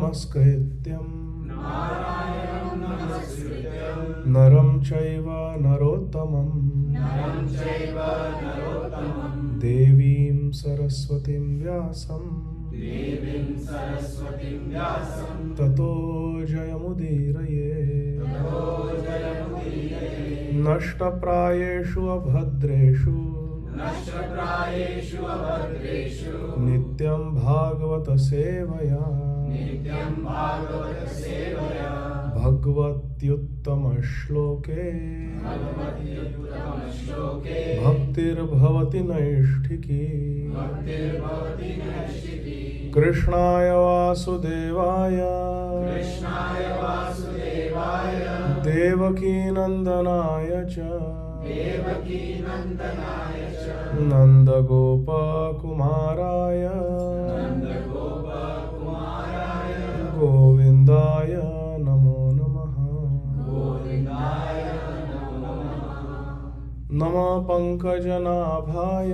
नमस्कृत्यं नरं चैव नरोत्तमं देवीं सरस्वतीं व्यासं ततो जयमुदीरये। नष्टप्रायेषु अभद्रेषु नित्यं भागवत सेवया भगवत्युत्तम श्लोके भक्तिर्भवति नैष्ठिकी। कृष्णाय वासुदेवाय देवकीनन्दनाय च नन्दगोपकुमाराय गोविन्दाय नमो नमः। नमः पङ्कजनाभाय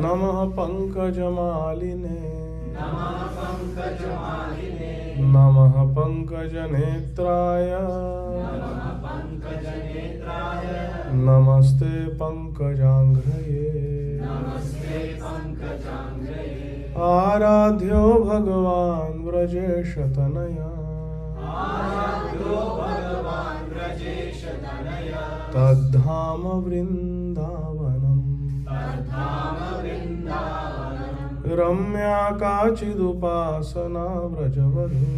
नमः पङ्कजमालिने नमः पङ्कजनेत्राय नमस्ते पङ्कजाङ्घ्रये। आराध्यो भगवान् व्रजेशतनया तद्धाम वृन्दावनम् रम्या काचिदुपासना व्रजवधू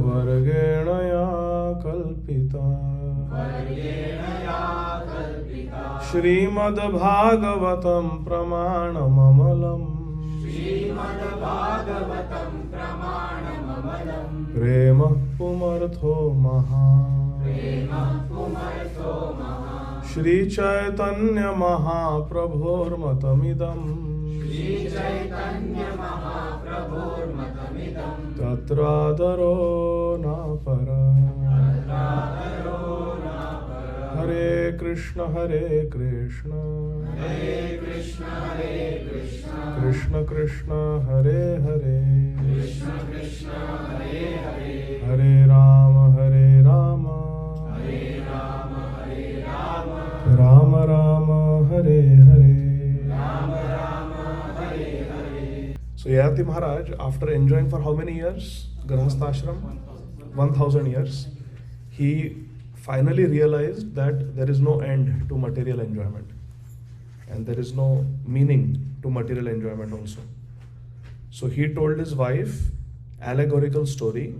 वर्गेण या कल्पिता। श्रीमद्भागवतं प्रमाणममलम् प्रेम पुमर्थो महान्। श्रीचैतन्य महाप्रभोर्मतमिदम् तत्रादरो नापर। हरे Krishna Krishna Krishna Hare Hare Hare Ram Ram Ram Hare Hare. So Yayati Maharaj, after enjoying for how many years Grahastha Ashram? 1000 years. He finally realized that there is no end to material enjoyment. And there is no meaning to material enjoyment also. So he told his wife allegorical story.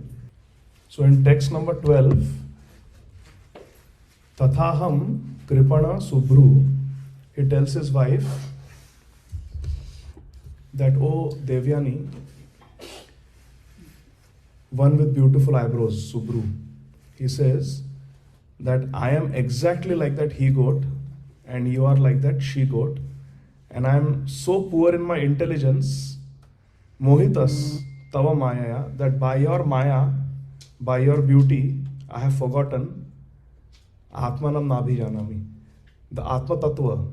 So in text number 12, Tathaham Kripana Subhru, he tells his wife that, oh Devyani, one with beautiful eyebrows, Subhru, he says that I am exactly like that he-goat and you are like that she-goat, and I am so poor in my intelligence, mohitas tava maya, that by your maya, by your beauty, I have forgotten atmanam nabhi janami, the atma tattva,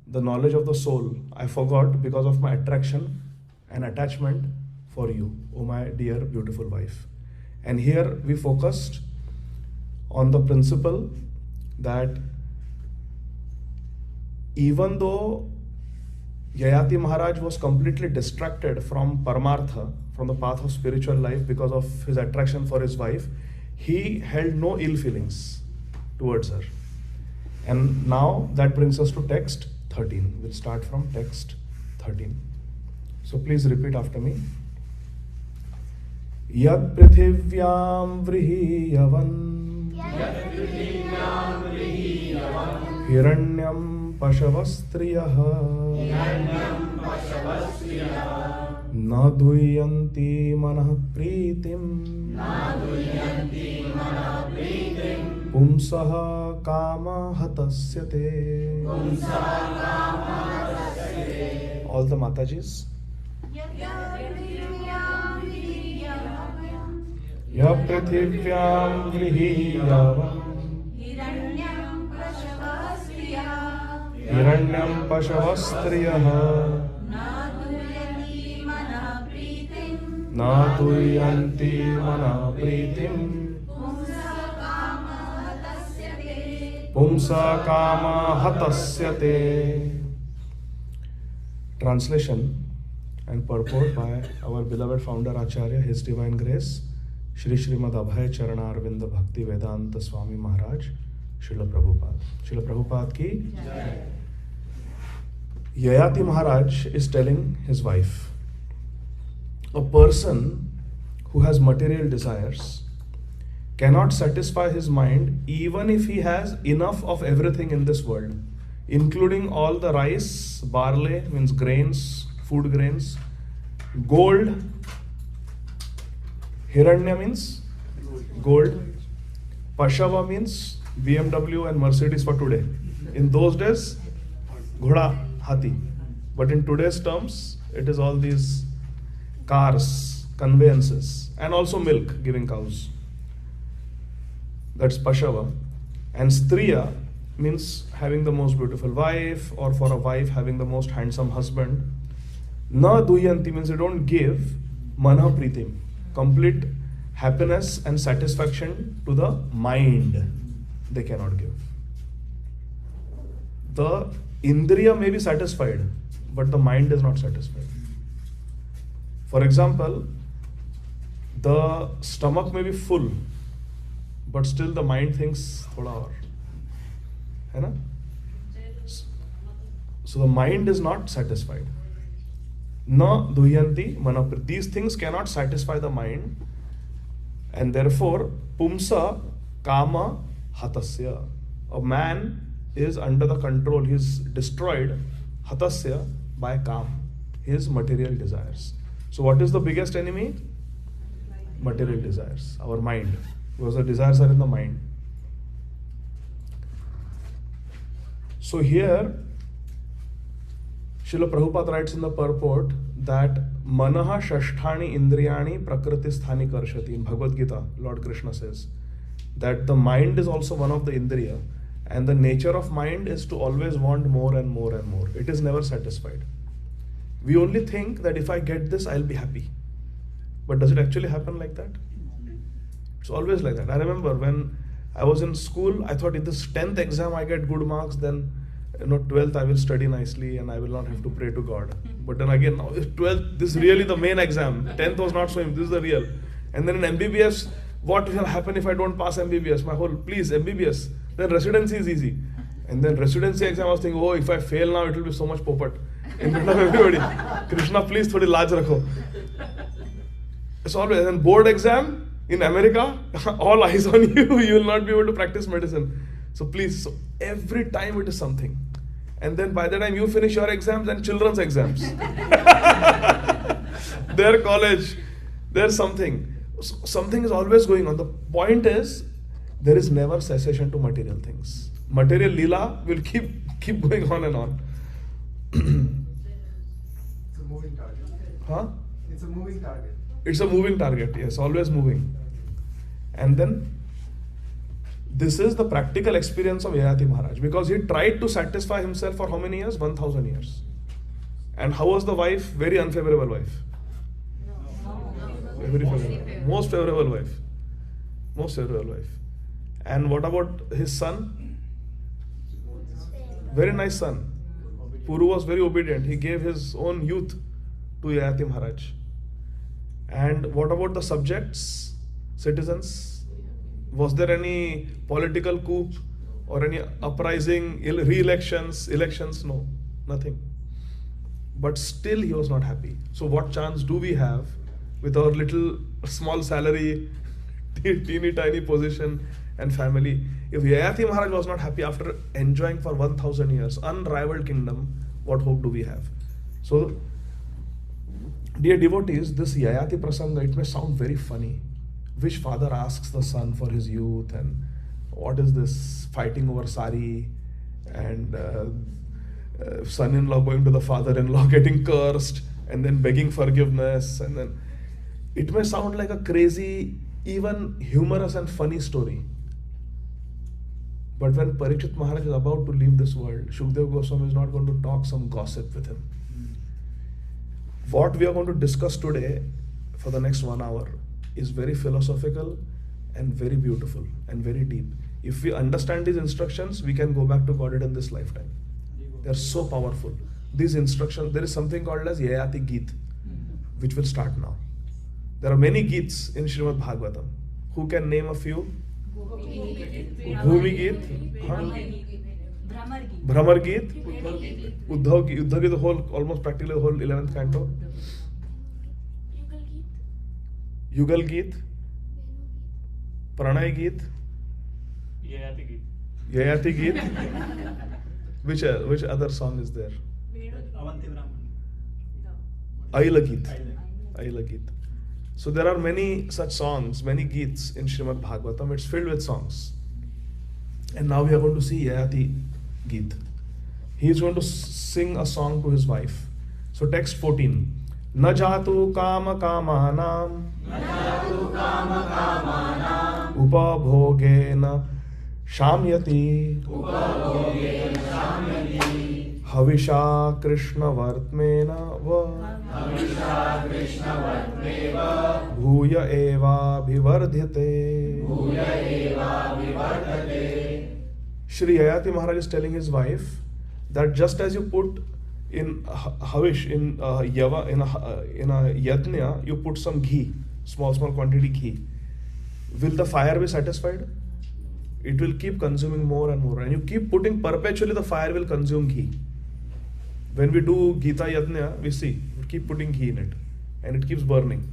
the knowledge of the soul, I forgot because of my attraction and attachment for you, oh my dear beautiful wife. And here we focused on the principle that even though Yayati Maharaj was completely distracted from Paramartha, from the path of spiritual life because of his attraction for his wife, he held no ill feelings towards her. And now that brings us to text 13. We'll start from text 13. So please repeat after me. Yad prithivyam vrihiyavan hiranyam pashavastriyah na duyanti manah pritim pumsaha kama hatasyate. All the Matajis. Ya prithivyam vrihiyavam Hiranyam Pashavastriyah Na Tuyanti Mana Pritim Pumsa Kama Hatasyate. Translation and purport by our beloved founder Acharya, His Divine Grace, Shri Srimad Abhay Charana Arvinda Bhakti Vedanta Swami Maharaj, Srila Prabhupada. Srila Prabhupada ki Jai. Yayati Maharaj is telling his wife, a person who has material desires cannot satisfy his mind even if he has enough of everything in this world, including all the rice, barley, means grains, food grains, gold, Hiranya means gold, Pashava means BMW and Mercedes for today. In those days, Ghoda, Hathi. But in today's terms, it is all these cars, conveyances, and also milk, giving cows. That's Pashava. And Striya means having the most beautiful wife, or for a wife having the most handsome husband. Na Duyanti means they don't give Mana Pritim, complete happiness and satisfaction to the mind. They cannot give. The Indriya may be satisfied, but the mind is not satisfied. For example, the stomach may be full, but still the mind thinks thoda aur. Hai na? So the mind is not satisfied. Na duyanti manaprit. These things cannot satisfy the mind, and therefore pumsa kama hatasya. A man is under the control, he is destroyed, hatasya, by kam, his material desires. So what is the biggest enemy? Material desires, our mind, because the desires are in the mind. So here Srila Prabhupada writes in the purport that manaha shashthani indriyani prakriti sthani karshati. In Bhagavad Gita, Lord Krishna says that the mind is also one of the indriya, and the nature of mind is to always want more and more and more. It is never satisfied. We only think that if I get this, I'll be happy. But does it actually happen like that? It's always like that. I remember when I was in school, I thought if this 10th exam I get good marks, then 12th I will study nicely and I will not have to pray to God. But then again, now 12th, this is really the main exam. 10th was not so, this is the real. And then in MBBS, what will happen if I don't pass MBBS? My whole, please, MBBS. Then residency is easy. And then residency exam, I was thinking, oh, if I fail now, it will be so much popat in front of everybody. Krishna, please, thodi laaj rakho. It's always, and board exam in America, all eyes on you, you will not be able to practice medicine. So please, so every time it is something. And then by the time you finish your exams and children's exams, their college, there's something. Something is always going on. The point is, there is never cessation to material things. Material lila will keep going on and on. It's a moving target. Huh? It's a moving target. It's a moving target, yes, always moving. And then, this is the practical experience of Yayati Maharaj, because he tried to satisfy himself for how many years? 1000 years. And how was the wife? Very unfavorable wife. Very favorable. Most favorable wife. Most favorable wife. And what about his son? Very nice son. Puru was very obedient. He gave his own youth to Yayati Maharaj. And what about the subjects, citizens? Was there any political coup or any uprising, re-elections, elections? No, nothing. But still he was not happy. So what chance do we have with our little small salary, teeny tiny position and family? If Yayati Maharaj was not happy after enjoying for 1000 years, unrivaled kingdom, what hope do we have? So, dear devotees, this Yayati Prasanga, it may sound very funny. Which father asks the son for his youth, and what is this fighting over sari, and son-in-law going to the father-in-law getting cursed, and then begging forgiveness, and then it may sound like a crazy, even humorous and funny story. But when Parikshit Maharaj is about to leave this world, Shukdev Goswami is not going to talk some gossip with him. What we are going to discuss today for the next 1 hour is very philosophical and very beautiful and very deep. If we understand these instructions, we can go back to Godhead in this lifetime. They are so powerful. These instructions, there is something called as Yayati Geet, which will start now. There are many Geets in Srimad Bhagavatam. Who can name a few? Bhumi Geet, Bhramar Geet, Uddhav Geet, the whole, almost practically the whole 11th canto. Yugal Geet, Pranay Geet, Yayati Geet. Which other song is there? Aila Geet. Aila Geet. So there are many such songs, many Geets in Srimad Bhagavatam. It's filled with songs. And now we are going to see Yayati Geet. He is going to sing a song to his wife. So text 14. Na jatu kama kamanam upabhogena shamyati havisha krishna vartmena va bhuya eva bhivardhyate. Shri Yayati Maharaj is telling his wife that just as you put in havish, in yava, in a yajna, you put some ghee, small quantity ghee. Will the fire be satisfied? It will keep consuming more and more, and you keep putting perpetually, the fire will consume ghee. When we do Gita Yajna, we see, we keep putting ghee in it, and it keeps burning.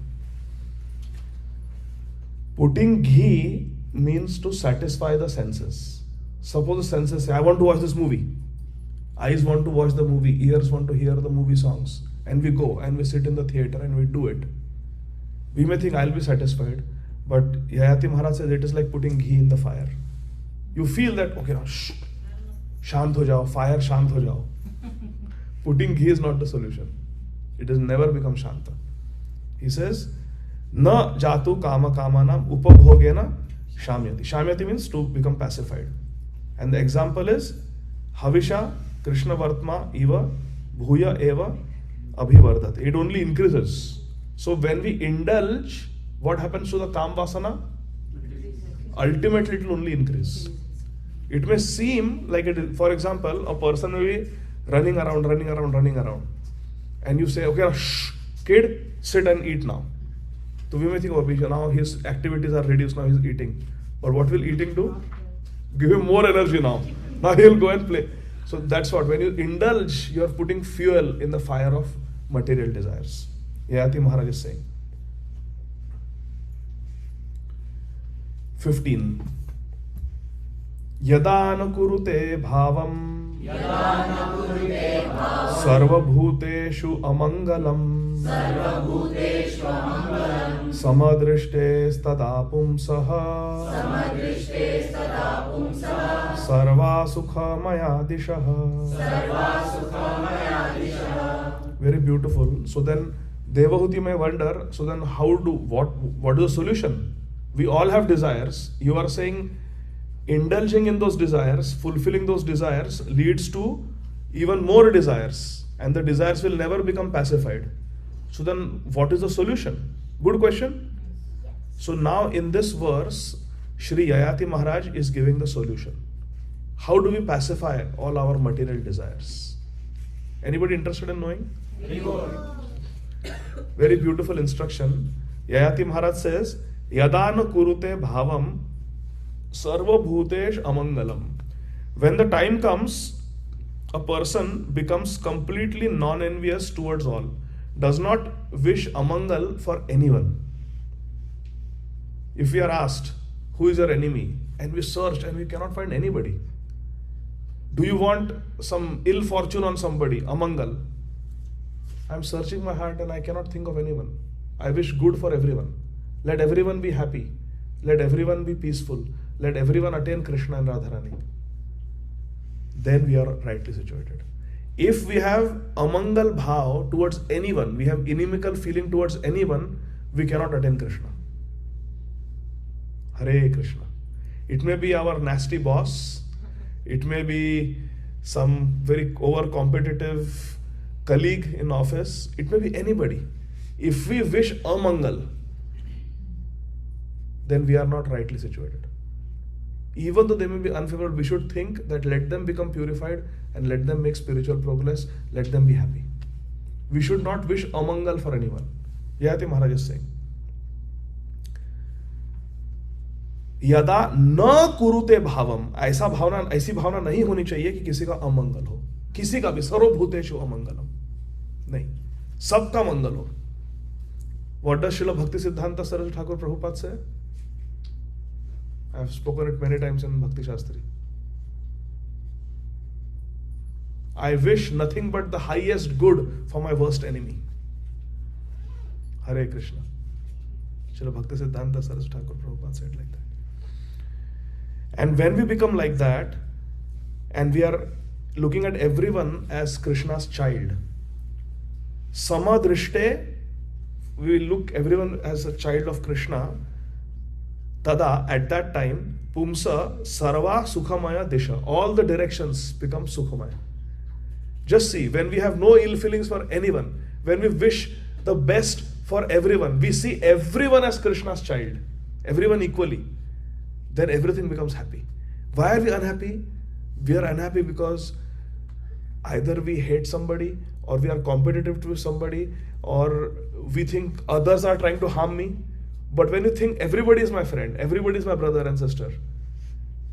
Putting ghee means to satisfy the senses. Suppose the senses say, I want to watch this movie. Eyes want to watch the movie, ears want to hear the movie songs. And we go and we sit in the theater and we do it. We may think I'll be satisfied, but Yayati Maharaj says it is like putting ghee in the fire. You feel that, okay, now shh, shant ho jao, fire shant ho jao. Putting ghee is not the solution. It has never become shanta. He says, na jatu kama kamanam upabhogena shamyati. Shamyati means to become pacified. And the example is havisha krishna vartma eva bhuya eva abhivardhat. It only increases. So when we indulge, what happens to the kam vasana? Ultimately it will only increase. It may seem like it is, for example, a person may be running around. And you say, okay, now, shh, kid, sit and eat now. So we may think, oh, now his activities are reduced, now he's eating. But what will eating do? Give him more energy now. Now he'll go and play. So that's what, when you indulge, you're putting fuel in the fire of material desires. Yayati Maharaj is saying. 15. Yada na kurute bhavam sarvabhuteshu amangalam samadrishte stada pumsaha sarva sukha maya dishaha. Very beautiful. So then Devahuti may wonder, so then what is the solution? We all have desires. You are saying indulging in those desires, fulfilling those desires leads to even more desires, and the desires will never become pacified. So then what is the solution? Good question. So now in this verse, Shri Yayati Maharaj is giving the solution. How do we pacify all our material desires? Anybody interested in knowing? Very beautiful instruction. Yayati Maharaj says, Yadana kurute bhavam sarva bhutesh amangalam. When the time comes, a person becomes completely non-envious towards all, does not wish amangal for anyone. If we are asked, who is your enemy? And we searched and we cannot find anybody. Do you want some ill fortune on somebody? Amangal. I am searching my heart and I cannot think of anyone. I wish good for everyone. Let everyone be happy. Let everyone be peaceful. Let everyone attain Krishna and Radharani. Then we are rightly situated. If we have amangal bhav towards anyone, we have inimical feeling towards anyone, we cannot attain Krishna. Hare Krishna. It may be our nasty boss, It may be some very over-competitive colleague in office. It may be anybody. If we wish amangal, then we are not rightly situated. Even though they may be unfavorable, we should think that let them become purified and let them make spiritual progress, let them be happy. We should not wish amangal for anyone. Yayati Maharaj is saying, यदा न कुरुते भावम, ऐसी भावना नहीं होनी चाहिए कि किसी का अमंगल हो, किसी का भी, सर्वभूतेषु अमंगलम, नहीं, सबका मंगल हो. What does Srila Bhakti Siddhanta Saraswati Thakur Prabhupada say? I have spoken it many times in Bhakti Shastri. I wish nothing but the highest good for my worst enemy. Hare Krishna. Srila Bhakti Siddhanta Saraswati Thakur Prabhupada said like that. And when we become like that, and we are looking at everyone as Krishna's child, samadrishte, we will look everyone as a child of Krishna, tada, at that time, pumsa sarva sukhamaya disha, all the directions become sukhamaya. Just see, when we have no ill feelings for anyone, when we wish the best for everyone, we see everyone as Krishna's child, everyone equally, then everything becomes happy. Why are we unhappy? We are unhappy because either we hate somebody, or we are competitive to somebody, or we think others are trying to harm me. But when you think everybody is my friend, everybody is my brother and sister,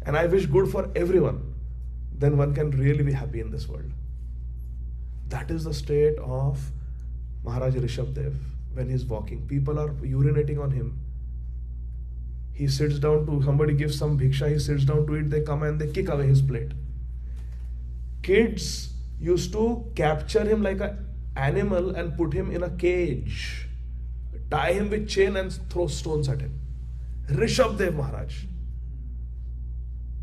and I wish good for everyone, then one can really be happy in this world. That is the state of Maharaj Rishabdev when he is walking. People are urinating on him. He sits down to, somebody gives some bhiksha, he sits down to eat, they come and they kick away his plate. Kids used to capture him like an animal and put him in a cage, tie him with chain and throw stones at him. Rishabdev Maharaj.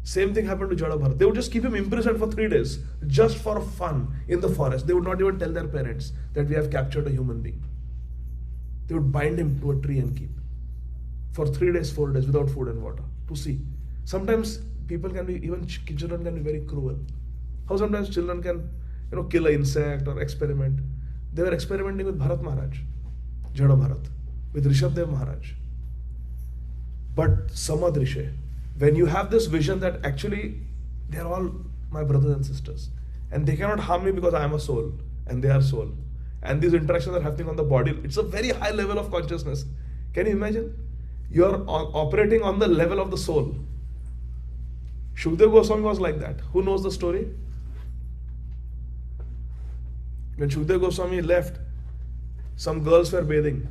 Same thing happened to Jada Bharat. They would just keep him imprisoned for 3 days, just for fun, in the forest. They would not even tell their parents that we have captured a human being. They would bind him to a tree and keep for 3 days, 4 days without food and water to see. Sometimes people can be, even children can be very cruel. How sometimes children can, kill an insect or experiment. They were experimenting with Bharat Maharaj, Jada Bharat, with Rishabdev Maharaj. But Samadrishe, when you have this vision that actually they are all my brothers and sisters, and they cannot harm me because I am a soul and they are soul, and these interactions are happening on the body, it's a very high level of consciousness. Can you imagine? You are operating on the level of the soul. Shukdev Goswami was like that. Who knows the story? When Shukdev Goswami left, some girls were bathing.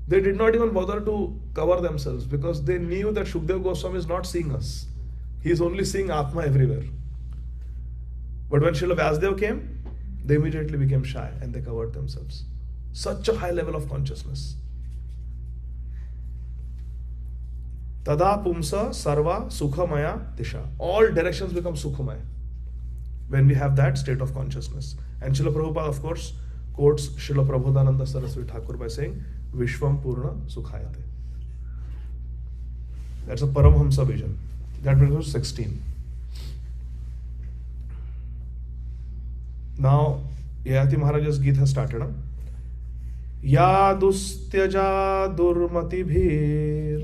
They did not even bother to cover themselves because they knew that Shukdev Goswami is not seeing us. He is only seeing Atma everywhere. But when Srila Vyasdev came, they immediately became shy and they covered themselves. Such a high level of consciousness. Tada pumsa sarva sukhamaya disha. All directions become sukhamaya when we have that state of consciousness. And Srila Prabhupada, of course, quotes Srila Prabodhananda Saraswati Thakur by saying, Vishwam Purna Sukhayate. That's a Paramhamsa vision. That brings us to 16. Now, Yayati Maharaj's Gita has started. Yadustyaja durmatibhir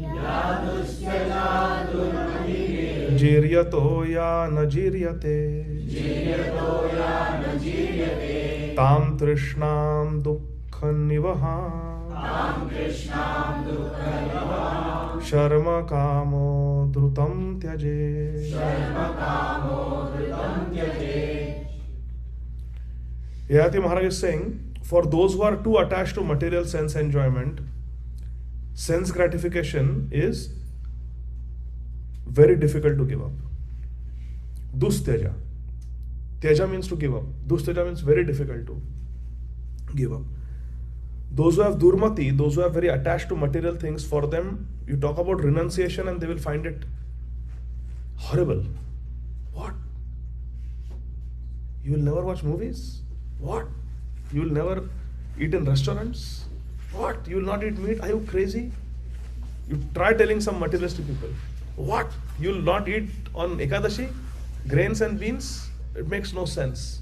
jiryato ya najiryate tam trishnam dukkhan nivaham sharma kamo drutam tyaje. Yayati Maharaj is saying, for those who are too attached to material sense enjoyment, sense gratification is very difficult to give up. Dustyaja. Tyaja means to give up. Dustyaja means very difficult to give up. Those who have durmati, those who are very attached to material things, for them, you talk about renunciation and they will find it horrible. What? You will never watch movies? What? You will never eat in restaurants? What? You will not eat meat? Are you crazy? You try telling some materialistic people. What? You will not eat on Ekadashi? Grains and beans, it makes no sense.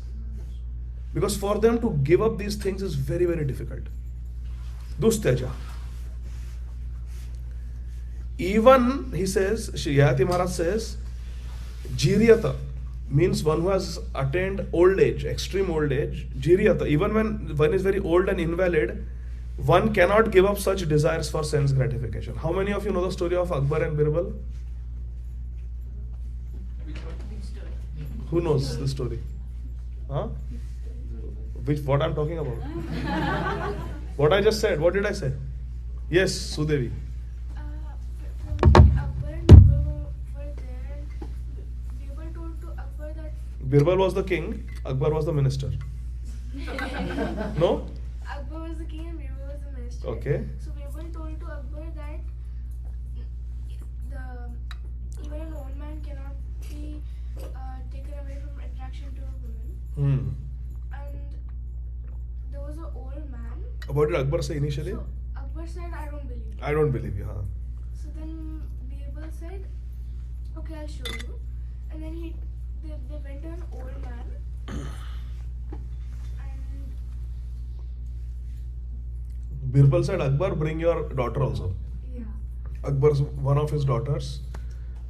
Because for them to give up these things is very, very difficult. Dustyaja. Even, he says, Yayati Maharaj says, Jiryata means one who has attained old age, extreme old age. Jiryata, even when one is very old and invalid, one cannot give up such desires for sense gratification. How many of you know the story of Akbar and Birbal? Who knows the story? Huh? What I'm talking about? What I just said, what did I say? Yes, Sudevi. Akbar and Birbal were there. Birbal told to Akbar that Birbal was the king, Akbar was the minister. No? Akbar was the king and Birbal was the minister. Okay. So Birbal told to Akbar that even an old man cannot be taken away from attraction to a woman. And there was an old man. What did Akbar say initially? So Akbar said, "I don't believe you." I don't believe you, huh? So then Birbal said, "Okay, I'll show you." And then they went to an old man. And Birbal said, Akbar, bring your daughter also. yeah. Akbar's one of his daughters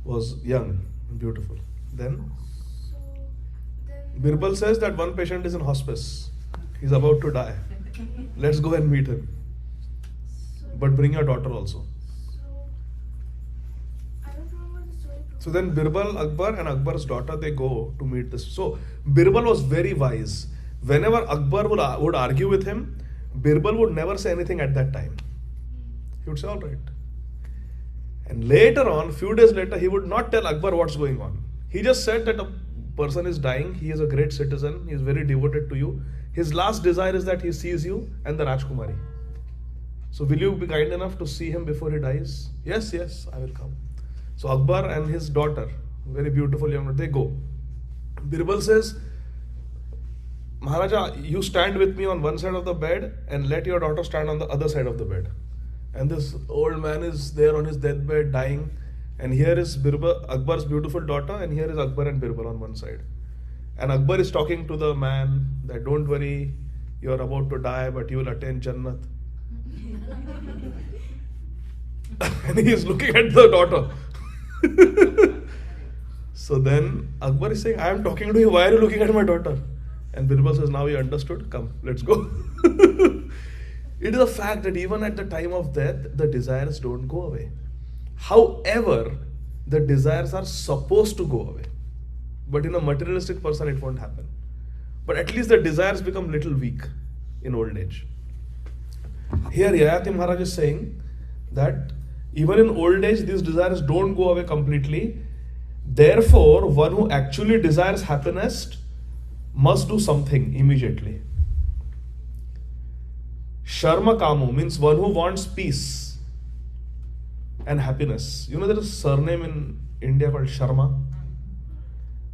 was young, beautiful. Then So then Birbal says that one patient is in hospice. He's about to die. Let's go and meet him. So, But bring your daughter also. so I don't remember the story. So then Birbal, Akbar and Akbar's daughter, they go to meet this. So Birbal was very wise. Whenever Akbar would argue with him, Birbal would never say anything at that time. He would say, all right. And later on, few days later, he would not tell Akbar what's going on. He just said that a person is dying, he is a great citizen, he is very devoted to you. His last desire is that he sees you and the Rajkumari. So will you be kind enough to see him before he dies? Yes, yes, I will come. So Akbar and his daughter, very beautiful young, they go. Birbal says, Maharaja, you stand with me on one side of the bed and let your daughter stand on the other side of the bed. And this old man is there on his deathbed dying. And here is Akbar's beautiful daughter, and here is Akbar and Birbal on one side. And Akbar is talking to the man that don't worry, you are about to die, but you will attain Jannat. And he is looking at the daughter. So then Akbar is saying, I am talking to you, why are you looking at my daughter? And Birbal says, now you understood, come, let's go. It is a fact that even at the time of death, the desires don't go away. However, the desires are supposed to go away. But in a materialistic person, it won't happen. But at least the desires become little weak in old age. Here, Yayati Maharaj is saying that even in old age, these desires don't go away completely. Therefore, one who actually desires happiness must do something immediately. Sharma Kamu means one who wants peace and happiness. You know, there is a surname in India called Sharma.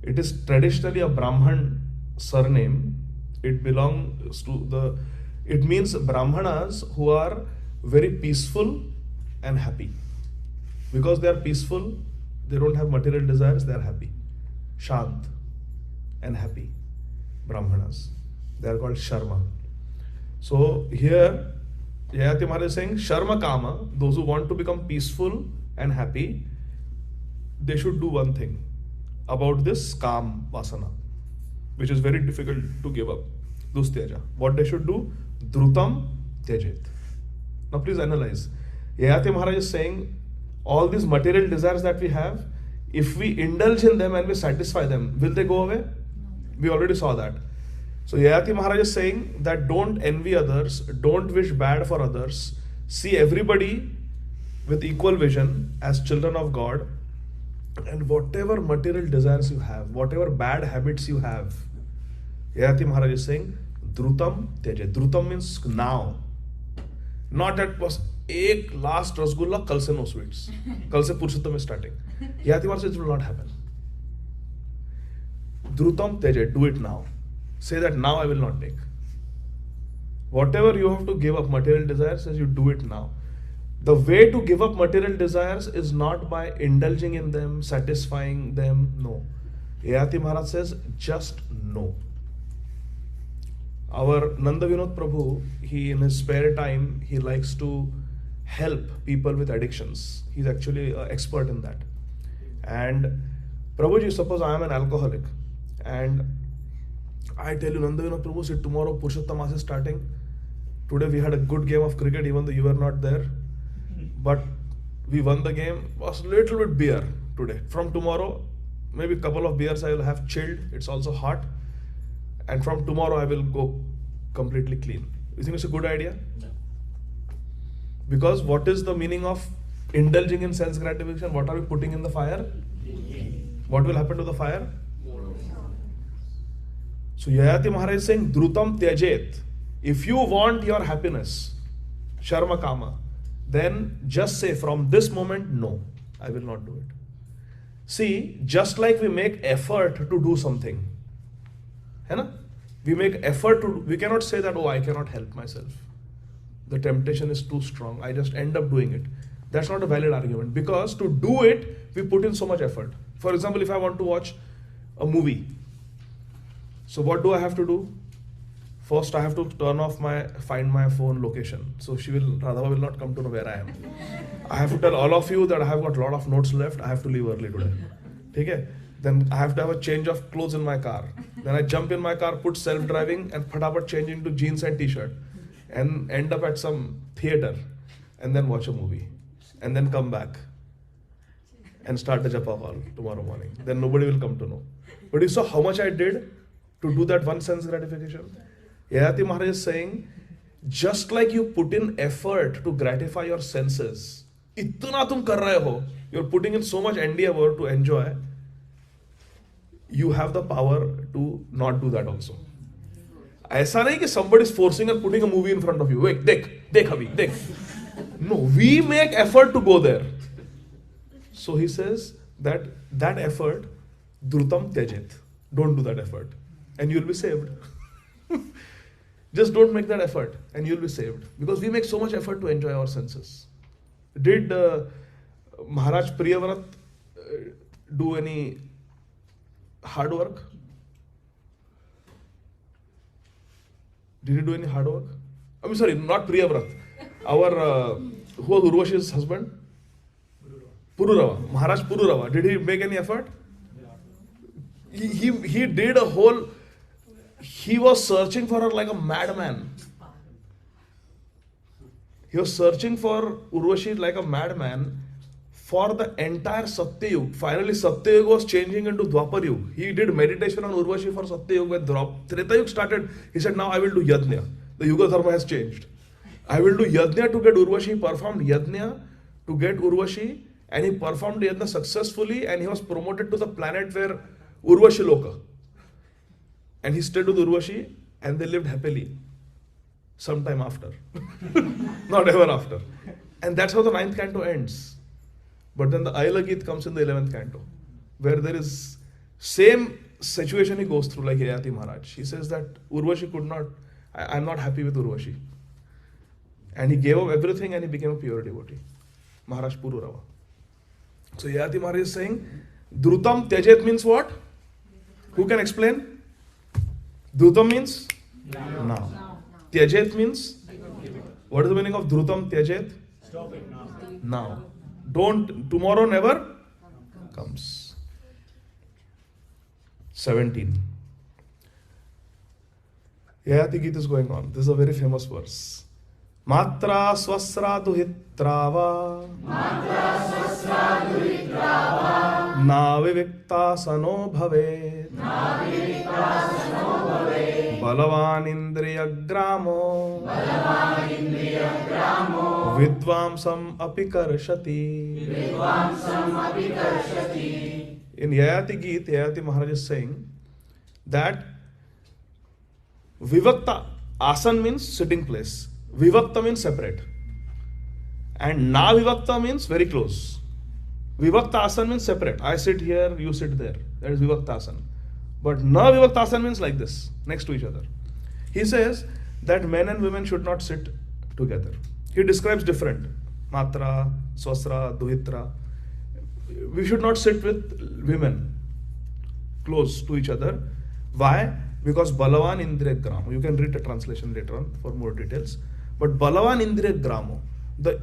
It is traditionally a Brahman surname. It belongs to it means Brahmanas who are very peaceful and happy. Because they are peaceful, they don't have material desires, they are happy. Shant and happy. Brahmanas. They are called Sharma. So here, Yayati Maharaj is saying, Sharma Kama, those who want to become peaceful and happy, they should do one thing about this Kam Vasana, which is very difficult to give up. Dustyaja. What they should do? Drutam Tyajet. Now please analyze. Yayati Maharaj is saying, all these material desires that we have, if we indulge in them and we satisfy them, will they go away? No. We already saw that. So Yayati Maharaj is saying that don't envy others, don't wish bad for others, see everybody with equal vision as children of God, and whatever material desires you have, whatever bad habits you have, Yayati Maharaj is saying, Drutam Tyajet. Drutam means now. Not at was एक last rasgulla, kal se no sweets. Kal se Purushottam is starting. Yayati Maharaj says it will not happen. Drutam Tyajet, do it now. Say that now I will not take. Whatever you have to give up material desires, as you do it now. The way to give up material desires is not by indulging in them, satisfying them. No. Yayati Maharaj says, just no. Our Nanda Vinod Prabhu, he in his spare time, he likes to help people with addictions. He's actually an expert in that. And Prabhuji, suppose I am an alcoholic and I tell you, Nanda Vinod Prabhu, see, tomorrow Purushottam is starting. Today we had a good game of cricket, even though you were not there. But we won the game. Was a little bit beer today. From tomorrow, maybe a couple of beers I will have chilled. It's also hot. And from tomorrow I will go completely clean. You think it's a good idea? No. Because what is the meaning of indulging in sense gratification? What are we putting in the fire? What will happen to the fire? So Yayati Maharaj is saying, Drutam Tyajet. If you want your happiness, Sharma Kama, then just say from this moment, no, I will not do it. See, just like we make effort to do something, hai na? We make effort to, we cannot say that, oh, I cannot help myself. The temptation is too strong. I just end up doing it. That's not a valid argument, because to do it, we put in so much effort. For example, if I want to watch a movie, so what do I have to do? First, I have to find my phone location. So Radha will not come to know where I am. I have to tell all of you that I have got a lot of notes left. I have to leave early today. Okay? Then I have to have a change of clothes in my car. Then I jump in my car, put self-driving, and phatapat change into jeans and t-shirt, and end up at some theater, and then watch a movie, and then come back and start the japa hall tomorrow morning. Then nobody will come to know. But you saw how much I did to do that one sense gratification. Yayati Maharaj is saying, just like you put in effort to gratify your senses, itna tum kar rahe ho, you're putting in so much endeavor to enjoy, you have the power to not do that also. ऐसा नहीं कि somebody is forcing and putting a movie in front of you. Wait, देख अभी, देख. No, we make effort to go there. So he says that effort, drutam tyajet. Don't do that effort, and you'll be saved. Just don't make that effort, and you'll be saved. Because we make so much effort to enjoy our senses. Did Maharaj Priyavrat do any hard work? Did he do any hard work? I'm sorry, not Priyavrat. Our, who was Urvashi's husband? Pururava. Maharaj Pururava. Did he make any effort? He did a whole, he was searching for her like a madman. He was searching for Urvashi like a madman for the entire Satya Yuga. Finally, Satya Yuga was changing into Dwapar Yuga. He did meditation on Urvashi for Satya Yuga. When Treta Yuga started, he said, now I will do Yajna. The Yuga Dharma has changed. I will do Yajna to get Urvashi. He performed Yajna to get Urvashi, and he performed Yajna successfully, and he was promoted to the planet where Urvashi Loka. And he stayed with Urvashi, and they lived happily. Sometime after. Not ever after. And that's how the 9th canto ends. But then the Ayala Geet comes in the 11th canto, where there is same situation he goes through like Yayati Maharaj. He says that Urvashi could not, I'm not happy with Urvashi. And he gave up everything and he became a pure devotee. Maharaj Pururava. So Yayati Maharaj is saying, Drutam Tyajet means what? Who can explain? Drutam means? Now. Tyajet means? What is the meaning of Drutam Tyajet? Stop it now. Now. Don't, tomorrow never comes. 17. Yayati Geet is going on. This is a very famous verse. Matra swasra duhitrava na vivikta sano bhave balavan indriya gramo vidvamsam api karshati. In Yayati Geet, Yayati Maharaj is saying that Vivakta, asan means sitting place. Vivakta means separate. And na vivakta means very close. Vivakta asan means separate. I sit here, you sit there. That is vivakta asan. But na vivakta asan means like this, next to each other. He says that men and women should not sit together. He describes different. Matra, swasra, duhitra. We should not sit with women. close to each other. Why? Because Balavan Indriya Gramo. You can read the translation later on for more details. But Balavan Indriya Gramo. The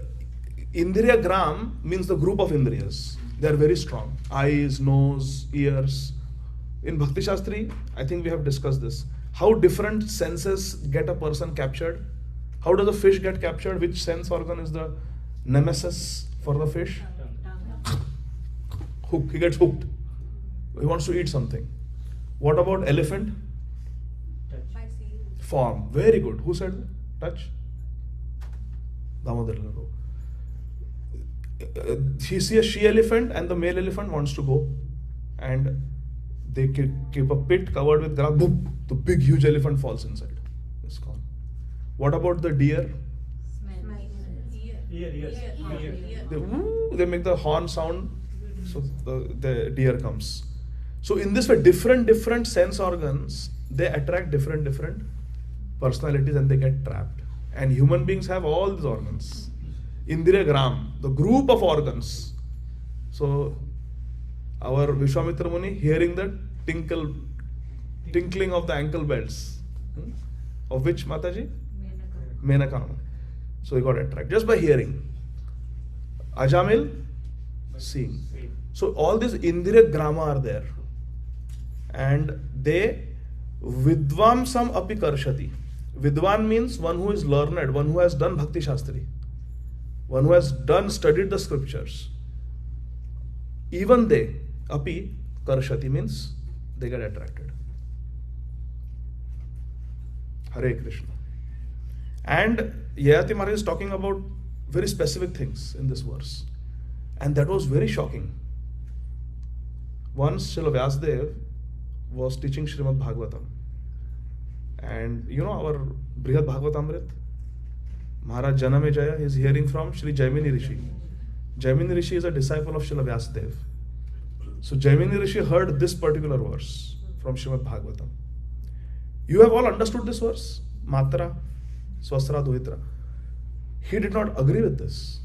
Indriya Gram means the group of Indriyas. They are very strong. Eyes, nose, ears. In Bhakti Shastri, I think we have discussed this. How different senses get a person captured. How does a fish get captured? Which sense organ is the nemesis for the fish? Hook. He gets hooked. He wants to eat something. What about elephant? Form. Very good. Who said that? Touch. Damodar. He sees a she elephant and the male elephant wants to go, and they keep a pit covered with grass. Boom! The big huge elephant falls inside. It's gone. What about the deer? They make the horn sound, so the deer comes. So in this way, different sense organs, they attract different personalities and they get trapped. And human beings have all these organs. Indriya Gram, the group of organs. So our Vishwamitra Muni hearing the tinkling of the ankle bells. Of which Mataji? Menaka. So he got attracted just by hearing. Ajamil, seeing. So all these Indriya Grama are there. And they Vidvamsam api karshati. Vidwan means one who is learned, one who has done Bhakti Shastri, one who has studied the scriptures. Even they, api karshati means they get attracted. Hare Krishna. And Yayati Maharaj is talking about very specific things in this verse. And that was very shocking. Once Srila Vyasadeva was teaching Srimad Bhagavatam. And you know our Brihad Bhagavatamrit? Maharaj Janame Jaya is hearing from Sri Jaimini Rishi. Jaimini Rishi is a disciple of Srila Vyasadeva. So Jaimini Rishi heard this particular verse from Srimad Bhagavatam. You have all understood this verse? Matra, Swastra, Duhitra. He did not agree with this.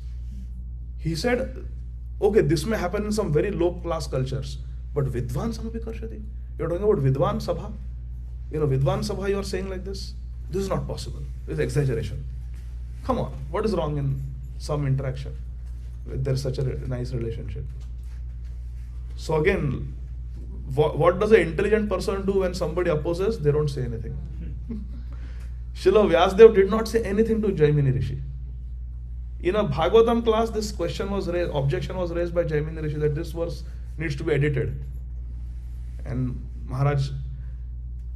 He said, okay, this may happen in some very low class cultures, but Vidvan Samapi Karshati. You are talking about Vidvan Sabha. You know, Vidvan Sabha, you are saying like this. This is not possible. This is exaggeration. Come on, what is wrong in some interaction? There is such a nice relationship. So again, what does an intelligent person do when somebody opposes? They don't say anything. Srila Vyasadeva did not say anything to Jaimini Rishi. In a Bhagavatam class, this question was raised, objection was raised by Jaimini Rishi that this verse needs to be edited. And Maharaj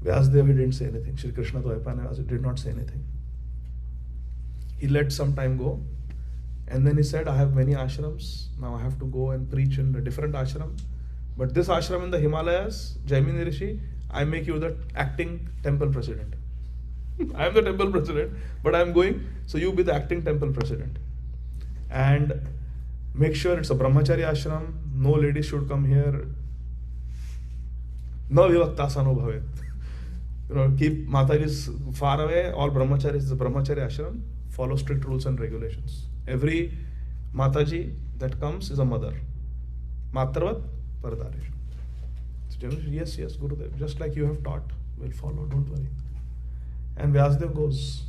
Vyasadeva, he didn't say anything. Shri Krishna Dvaipana did not say anything. He let some time go. And then he said, I have many ashrams. Now I have to go and preach in a different ashram. But this ashram in the Himalayas, Jaimini Rishi, I make you the acting temple president. I am the temple president, but I am going, so you be the acting temple president. And make sure it's a brahmachari ashram, no ladies should come here. No vivaktasano bhavet. You know, keep Matajis far away, all brahmacharis, is a brahmachari ashram, follow strict rules and regulations. Every Mataji that comes is a mother. Matravat Paradaresh. So, yes, Gurudev, just like you have taught, we'll follow, don't worry. And Vyasadeva goes.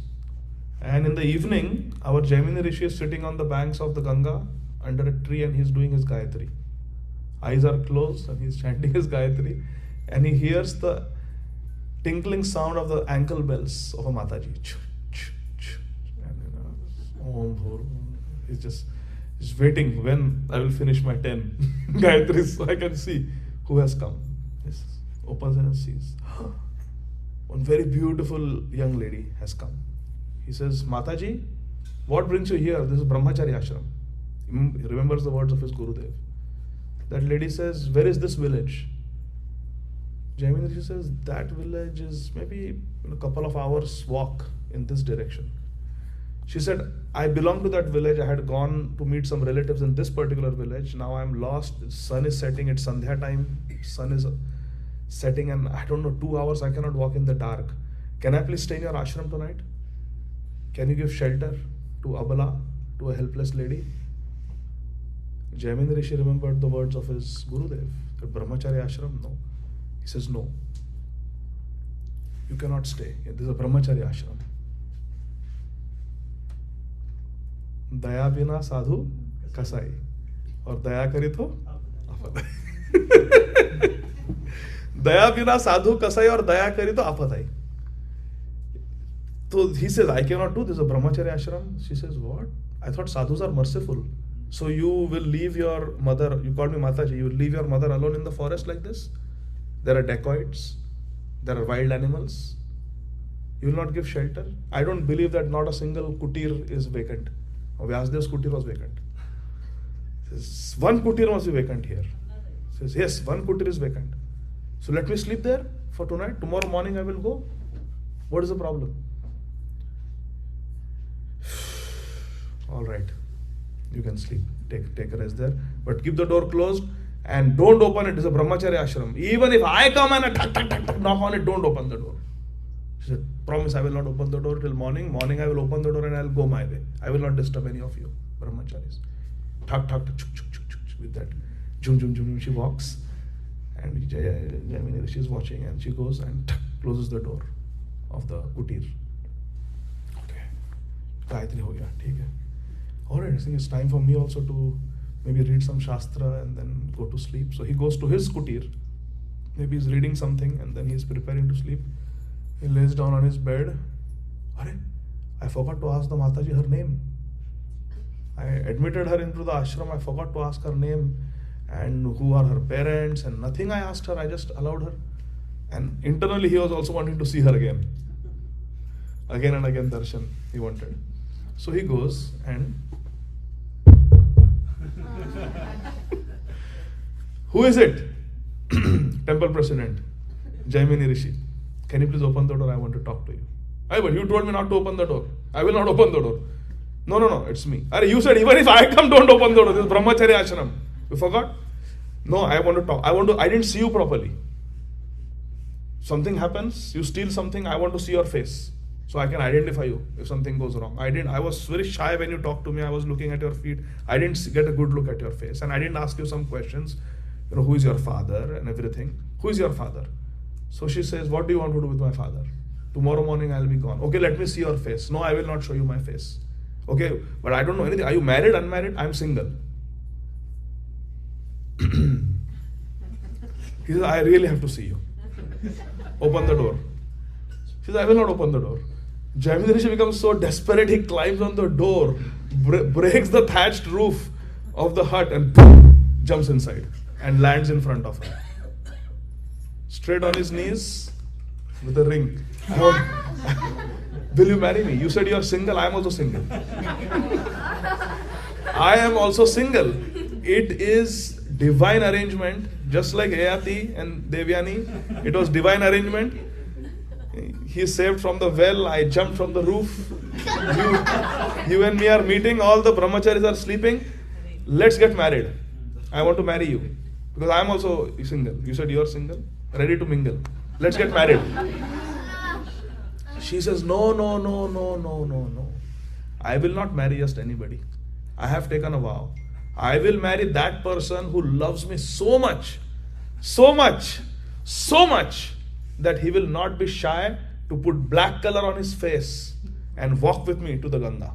And in the evening, our Jaimini Rishi is sitting on the banks of the Ganga under a tree and he's doing his Gayatri. Eyes are closed and he's chanting his Gayatri. And he hears the tinkling sound of the ankle bells of a Mataji. And Om Bhur. He's waiting when I will finish my 10 Gayatris so I can see who has come. He opens and sees. One very beautiful young lady has come. He says, Mataji, what brings you here? This is Brahmachari ashram. He remembers the words of his Gurudev. That lady says, where is this village? Jaimini Rishi says, that village is maybe a couple of hours walk in this direction. She said, I belong to that village. I had gone to meet some relatives in this particular village. Now I'm lost. The sun is setting. It's Sandhya time. Sun is setting and I don't know, 2 hours I cannot walk in the dark. Can I please stay in your ashram tonight? Can you give shelter to Abala, to a helpless lady? Jaimini Rishi remembered the words of his Gurudev. The Brahmachari ashram? No. He says, no. You cannot stay. This is a brahmacharya ashram. दया बिना साधु कसाई और दया करी तो आफत आई. दया बिना साधु कसाई और दया करी तो आफत आई. So he says, I cannot do this. A brahmacharya ashram. She says, what? I thought sadhus are merciful. So you will leave your mother, you called me Mataji, you will leave your mother alone in the forest like this? There are dacoits, there are wild animals. You will not give shelter? I don't believe that not a single kutir is vacant. Vyasdev's kutir was vacant. Says, one kutir must be vacant here. Says, yes, one kutir is vacant. So let me sleep there for tonight. Tomorrow morning I will go. What is the problem? All right, you can sleep. Take a rest there, but keep the door closed and don't open it. It's a brahmacharya ashram. Even if I come and knock on it, don't open the door. She said, promise I will not open the door till morning. Morning I will open the door and I will go my way. I will not disturb any of you, brahmacharis. Thak, with that. Jum, jum, jum, she walks and Jayamini Rishi is watching and she goes and closes the door of the kutir. Okay. Gayatri ho gaya, theek hai. Alright, I think it's time for me also to maybe read some Shastra and then go to sleep. So he goes to his kutir. Maybe he's reading something and then he's preparing to sleep. He lays down on his bed. I forgot to ask the Mataji her name. I admitted her into the ashram. I forgot to ask her name and who are her parents and nothing I asked her. I just allowed her. And internally he was also wanting to see her again. Again and again darshan he wanted. So he goes and who is it? Temple president, Jayamini Rishi. Can you please open the door? I want to talk to you. But you told me not to open the door. I will not open the door. No, it's me. You said even if I come, don't open the door. This is brahmacharya ashram. You forgot? No, I want to talk. I didn't see you properly. Something happens, you steal something, I want to see your face. So I can identify you if something goes wrong. I was very shy when you talked to me. I was looking at your feet. I didn't get a good look at your face. And I didn't ask you some questions. Who is your father and everything. Who is your father? So she says, what do you want to do with my father? Tomorrow morning I'll be gone. Okay, let me see your face. No, I will not show you my face. Okay, but I don't know anything. Are you married, unmarried? I'm single. He says, I really have to see you. Open the door. She says, I will not open the door. Jayamini Rishi becomes so desperate, he climbs on the door, breaks the thatched roof of the hut and boom, jumps inside and lands in front of her. Straight on his knees with a ring. Will you marry me? You said you are single, I am also single. I am also single. It is divine arrangement, just like Yayati and Devyani. It was divine arrangement. He saved from the well, I jumped from the roof. You and me are meeting, all the brahmacharis are sleeping. Let's get married. I want to marry you. Because I am also single. You said you are single, ready to mingle. Let's get married. She says, no. I will not marry just anybody. I have taken a vow. I will marry that person who loves me so much, that he will not be shy to put black color on his face and walk with me to the Ganga.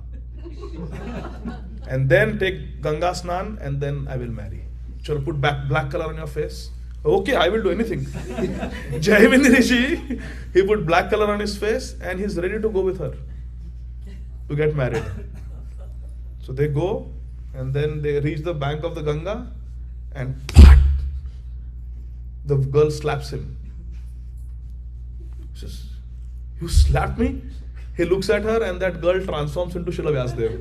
And then take Ganga Snan and then I will marry. Shall I put black color on your face? Okay, I will do anything. Jayamini Rishi, he put black color on his face and he's ready to go with her to get married. So they go and then they reach the bank of the Ganga and the girl slaps him. She says, you slapped me? He looks at her and that girl transforms into Srila Vyasdev.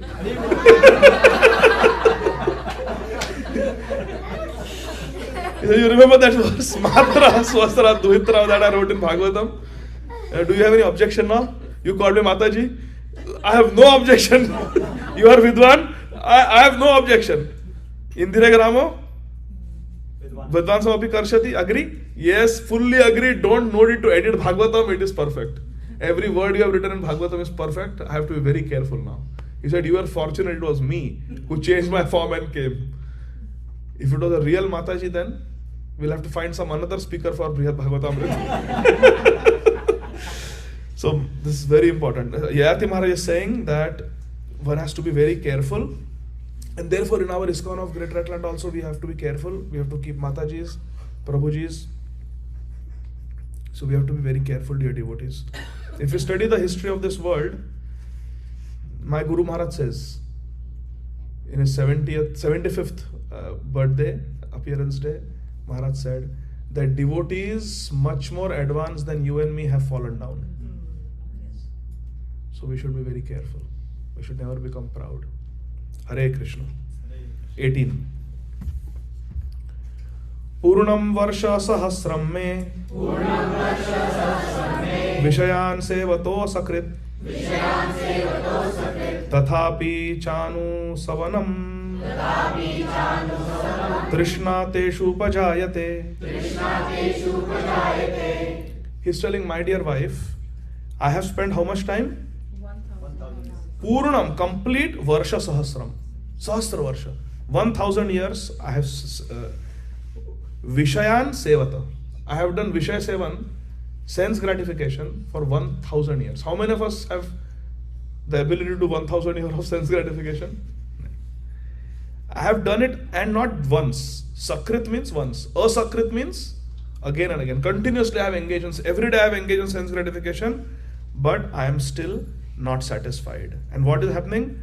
You remember that verse? Matra Swastra Duhitra that I wrote in Bhagavatam? Do you have any objection now? You called me Mataji? I have no objection. You are Vidwan? I have no objection. Indire Gramo? Vidwan Samapi Karshati? Agree? Yes, fully agree. Don't need to edit Bhagavatam. It is perfect. Every word you have written in Bhagavatam is perfect. I have to be very careful now. He said, you are fortunate it was me who changed my form and came. If it was a real Mataji then, We'll have to find some another speaker for Brihad Bhagavatamrita. So this is very important. Yayati Maharaj is saying that one has to be very careful, and therefore in our ISKCON of Great Ratland also we have to be careful. We have to keep Mataji's, Prabhuji's. So we have to be very careful, dear devotees. If you study the history of this world, my Guru Maharaj says, in his 75th birthday, appearance day, Maharaj said that devotees much more advanced than you and me have fallen down. So we should be very careful. We should never become proud. Hare Krishna. 18. Purnam Varsha Sahasram Me Vishayan Sevato Sakrit Tathapi Chanu Savanam Trishna Teshu Pajayate. He's telling, my dear wife, I have spent how much time? Purnam, complete Varsha Sahasram. Sahasra Varsha. 1000 years I have Vishayan Sevata. I have done Vishaya Sevan, sense gratification, for 1000 years. How many of us have the ability to do 1000 years of sense gratification? I have done it, and not once. Sakrit means once. Asakrit means again and again. Continuously I have engaged in, every day I have engaged in sense gratification, but I am still not satisfied. And what is happening?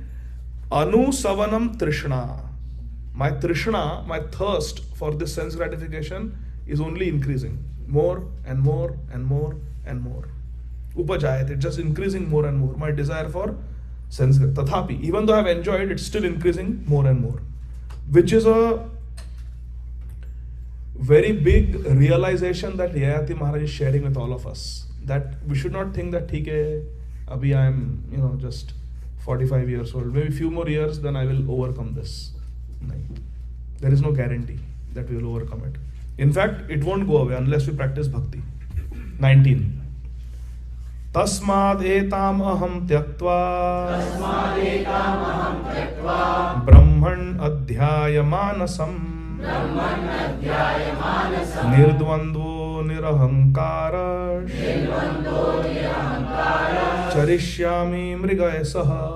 Anu Savanam Trishna. My Trishna, my thirst for this sense gratification is only increasing. More and more and more and more. Upajayat, it's just increasing more and more. My desire for sense Tathapi, even though I have enjoyed, it's still increasing more and more. Which is a very big realization that Yayati Maharaj is sharing with all of us. That we should not think that, theek hai, abhi I am, just 45 years old. Maybe few more years, then I will overcome this. No. There is no guarantee that we will overcome it. In fact, it won't go away unless we practice bhakti. 19. Tasmad etam aham tyaktva Brahman adhyaya manasam Nirdvandvo nirahankara Charishyami mrigaya saha.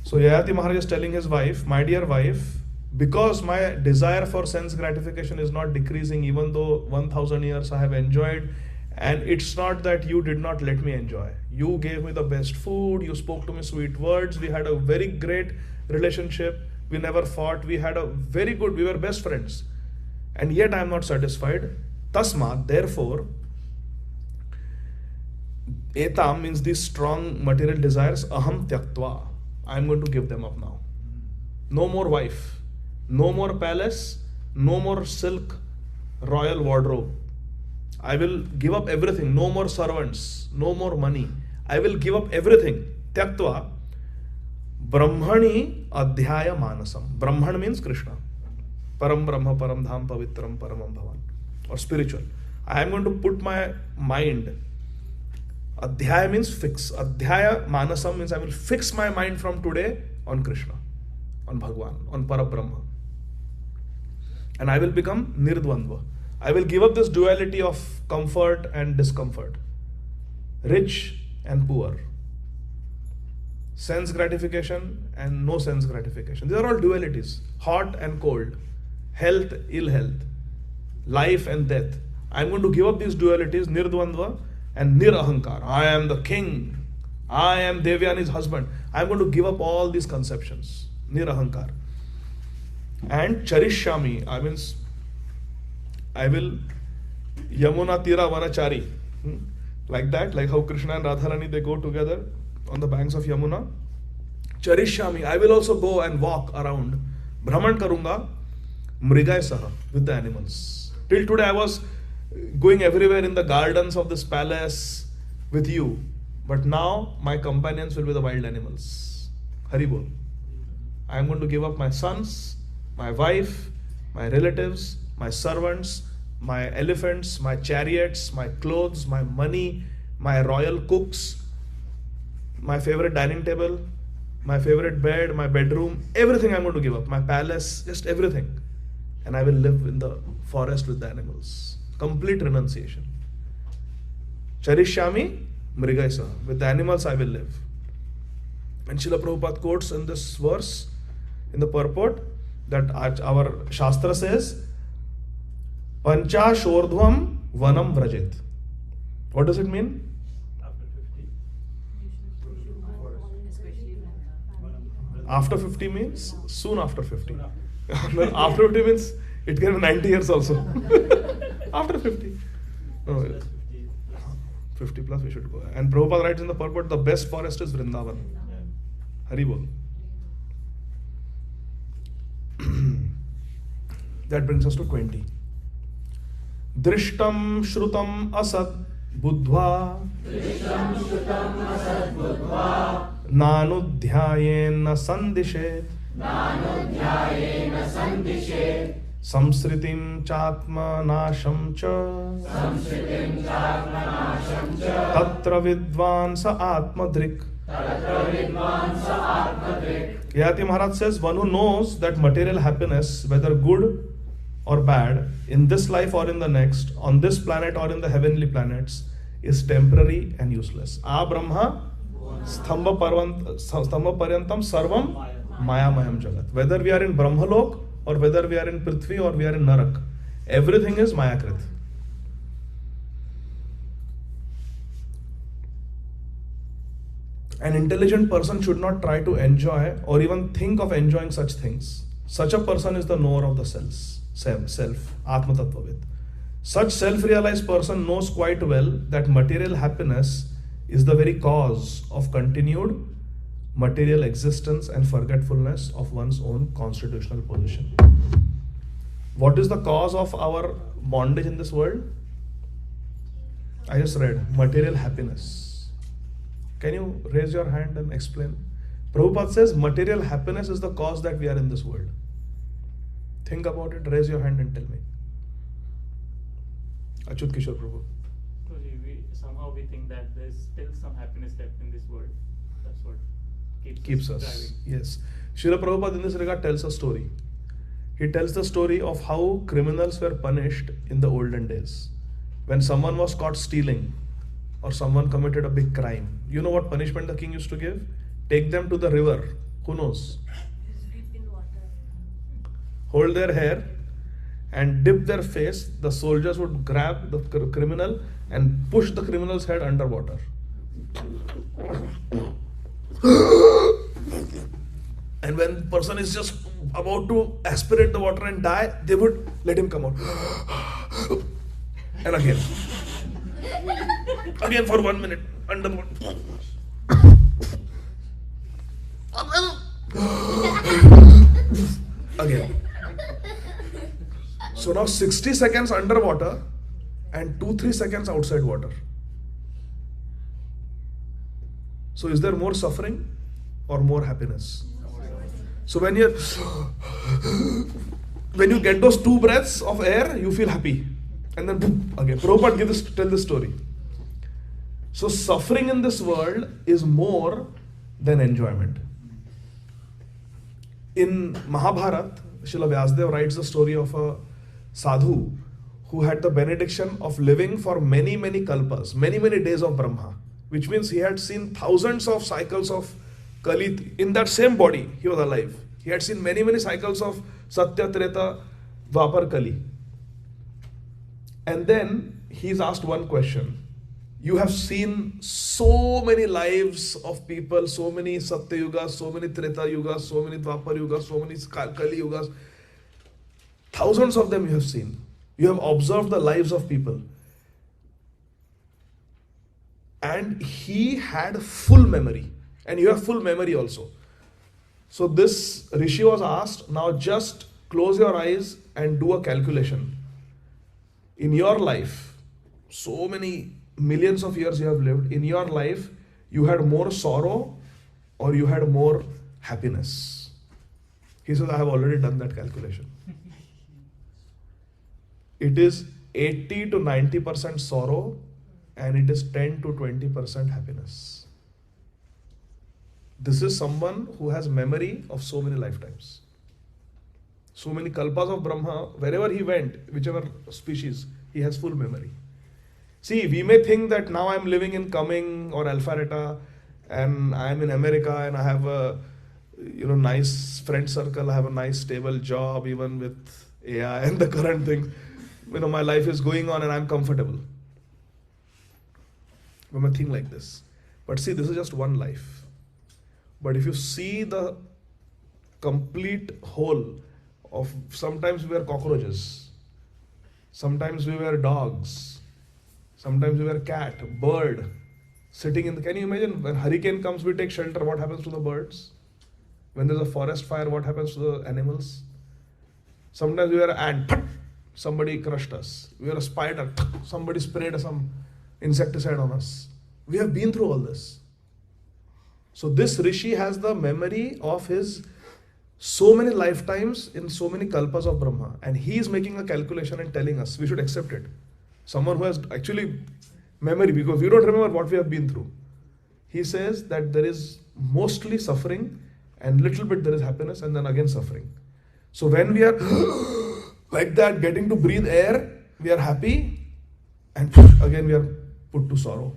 So Yayati Maharaj is telling his wife, my dear wife, because my desire for sense gratification is not decreasing, even though 1000 years I have enjoyed, and it's not that you did not let me enjoy. You gave me the best food, you spoke to me sweet words, we had a very great relationship, we never fought, we were best friends. And yet I am not satisfied. Tasmat, therefore, etam means these strong material desires, aham tyaktva. I am going to give them up now. No more wife, no more palace, no more silk, royal wardrobe. I will give up everything. No more servants, no more money. I will give up everything. Tyaktva. Brahmani adhyaya manasam. Brahman means Krishna. Param Brahma, Param Dham, Pavitram, Paramam Bhavan. Or spiritual. I am going to put my mind. Adhyaya means fix. Adhyaya manasam means I will fix my mind from today on Krishna, on Bhagwan, on Parabrahma. And I will become Nirdvandva. I will give up this duality of comfort and discomfort, rich and poor, sense gratification and no sense gratification. These are all dualities, hot and cold, health, ill health, life and death. I am going to give up these dualities, Nirdvandva and Nirahankar. I am the king. I am Devyani's husband. I am going to give up all these conceptions, Nirahankar. And Charishyami, I will Yamuna Tira Vanachari. Like that, like how Krishna and Radharani, they go together on the banks of Yamuna. Charishyami, I will also go and walk around. Brahman karunga, mrigay saha, with the animals. Till today I was going everywhere in the gardens of this palace with you. But now my companions will be the wild animals. Haribol. I am going to give up my sons, my wife, my relatives, my servants, my elephants, my chariots, my clothes, my money, my royal cooks, my favorite dining table, my favorite bed, my bedroom, everything I'm going to give up. My palace, just everything. and I will live in the forest with the animals. Complete renunciation. Charishyami mrigaisa. With the animals I will live. And Srila Prabhupada quotes in this verse, in the purport, that our Shastra says, Pancha Shordhvam Vanam Vrajit. What does it mean? After 50 means soon after 50. After 50 means it can be 90 years also. After 50. No, 50 plus we should go. And Prabhupada writes in the purport, the best forest is Vrindavan. Haribol. That brings us to 20. Drishtam Shrutam Asad Buddhva Nanudhyayena Sandishet Samsritim Chatma Nasham Cha Tatra Vidvansa Atmadrik. Yayati Maharaj says, one who knows that material happiness, whether good or bad, in this life or in the next, on this planet or in the heavenly planets, is temporary and useless. A Brahma Stambha Paryantam Sarvam Mayamayam Jagat. Whether we are in Brahmalok or whether we are in Prithvi or we are in Narak, everything is Mayakrit. An intelligent person should not try to enjoy or even think of enjoying such things. Such a person is the knower of the self, Atma Tattvavid. Such self-realized person knows quite well that material happiness is the very cause of continued material existence and forgetfulness of one's own constitutional position. What is the cause of our bondage in this world? I just read, material happiness. Can you raise your hand and explain? Prabhupada says material happiness is the cause that we are in this world. Think about it, raise your hand and tell me. Achyut Kishore Prabhu. Somehow we think that there's still some happiness left in this world. That's what Keeps us driving. Yes. Srila Prabhupada in this regard tells a story. He tells the story of how criminals were punished in the olden days. When someone was caught stealing or someone committed a big crime, you know what punishment the king used to give? Take them to the river. Who knows? Hold their hair and dip their face. The soldiers would grab the criminal and push the criminal's head underwater. And when the person is just about to aspirate the water and die, they would let him come out. And again. Again for 1 minute. Under the water. Again. So now 60 seconds underwater and 2-3 seconds outside water. So is there more suffering or more happiness? So when you get those 2 breaths of air, you feel happy. And then boom, again. Prabhupada tell this story. So suffering in this world is more than enjoyment. In Mahabharata, Srila Vyasadeva writes the story of a sadhu who had the benediction of living for many, many kalpas, many, many days of Brahma, which means he had seen thousands of cycles of Kali in that same body. He was alive. He had seen many, many cycles of Satya, Treta, Dwapar, Kali. And then he's asked one question. You have seen so many lives of people, so many Satya Yugas, so many Treta Yugas, so many Dwapar Yugas, so many Kali Yugas. Thousands of them you have seen. You have observed the lives of people. And he had full memory. And you have full memory also. So this Rishi was asked, now just close your eyes and do a calculation. In your life, so many millions of years you have lived, in your life, you had more sorrow or you had more happiness. He says, I have already done that calculation. It is 80 to 90% sorrow and it is 10 to 20% happiness. This is someone who has memory of so many lifetimes. So many kalpas of Brahma, wherever he went, whichever species, he has full memory. See, we may think that now I'm living in Cumming or Alpharetta and I'm in America and I have a nice friend circle, I have a nice stable job even with AI and the current thing. My life is going on and I'm comfortable. We may think like this. But see, this is just one life. But if you see the complete whole of, sometimes we were cockroaches, sometimes we were dogs, sometimes we were cat, bird, sitting in the, can you imagine when hurricane comes, we take shelter, what happens to the birds? When there's a forest fire, what happens to the animals? Sometimes we were an ant, somebody crushed us. We were a spider, somebody sprayed some insecticide on us. We have been through all this. So this Rishi has the memory of his so many lifetimes in so many kalpas of Brahma, and he is making a calculation and telling us we should accept it. Someone who has actually memory, because we don't remember what we have been through. He says that there is mostly suffering and little bit there is happiness and then again suffering. So when we are like that, getting to breathe air, we are happy, and again we are put to sorrow.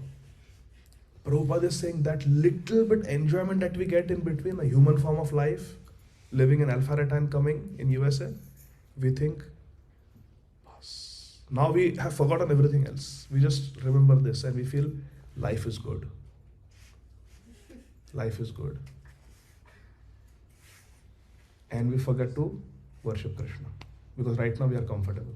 Prabhupada is saying that little bit enjoyment that we get in between, a human form of life, living in Alpharetta and Cumming in USA, we think, now we have forgotten everything else. We just remember this and we feel life is good. Life is good. And we forget to worship Krishna. Because right now we are comfortable.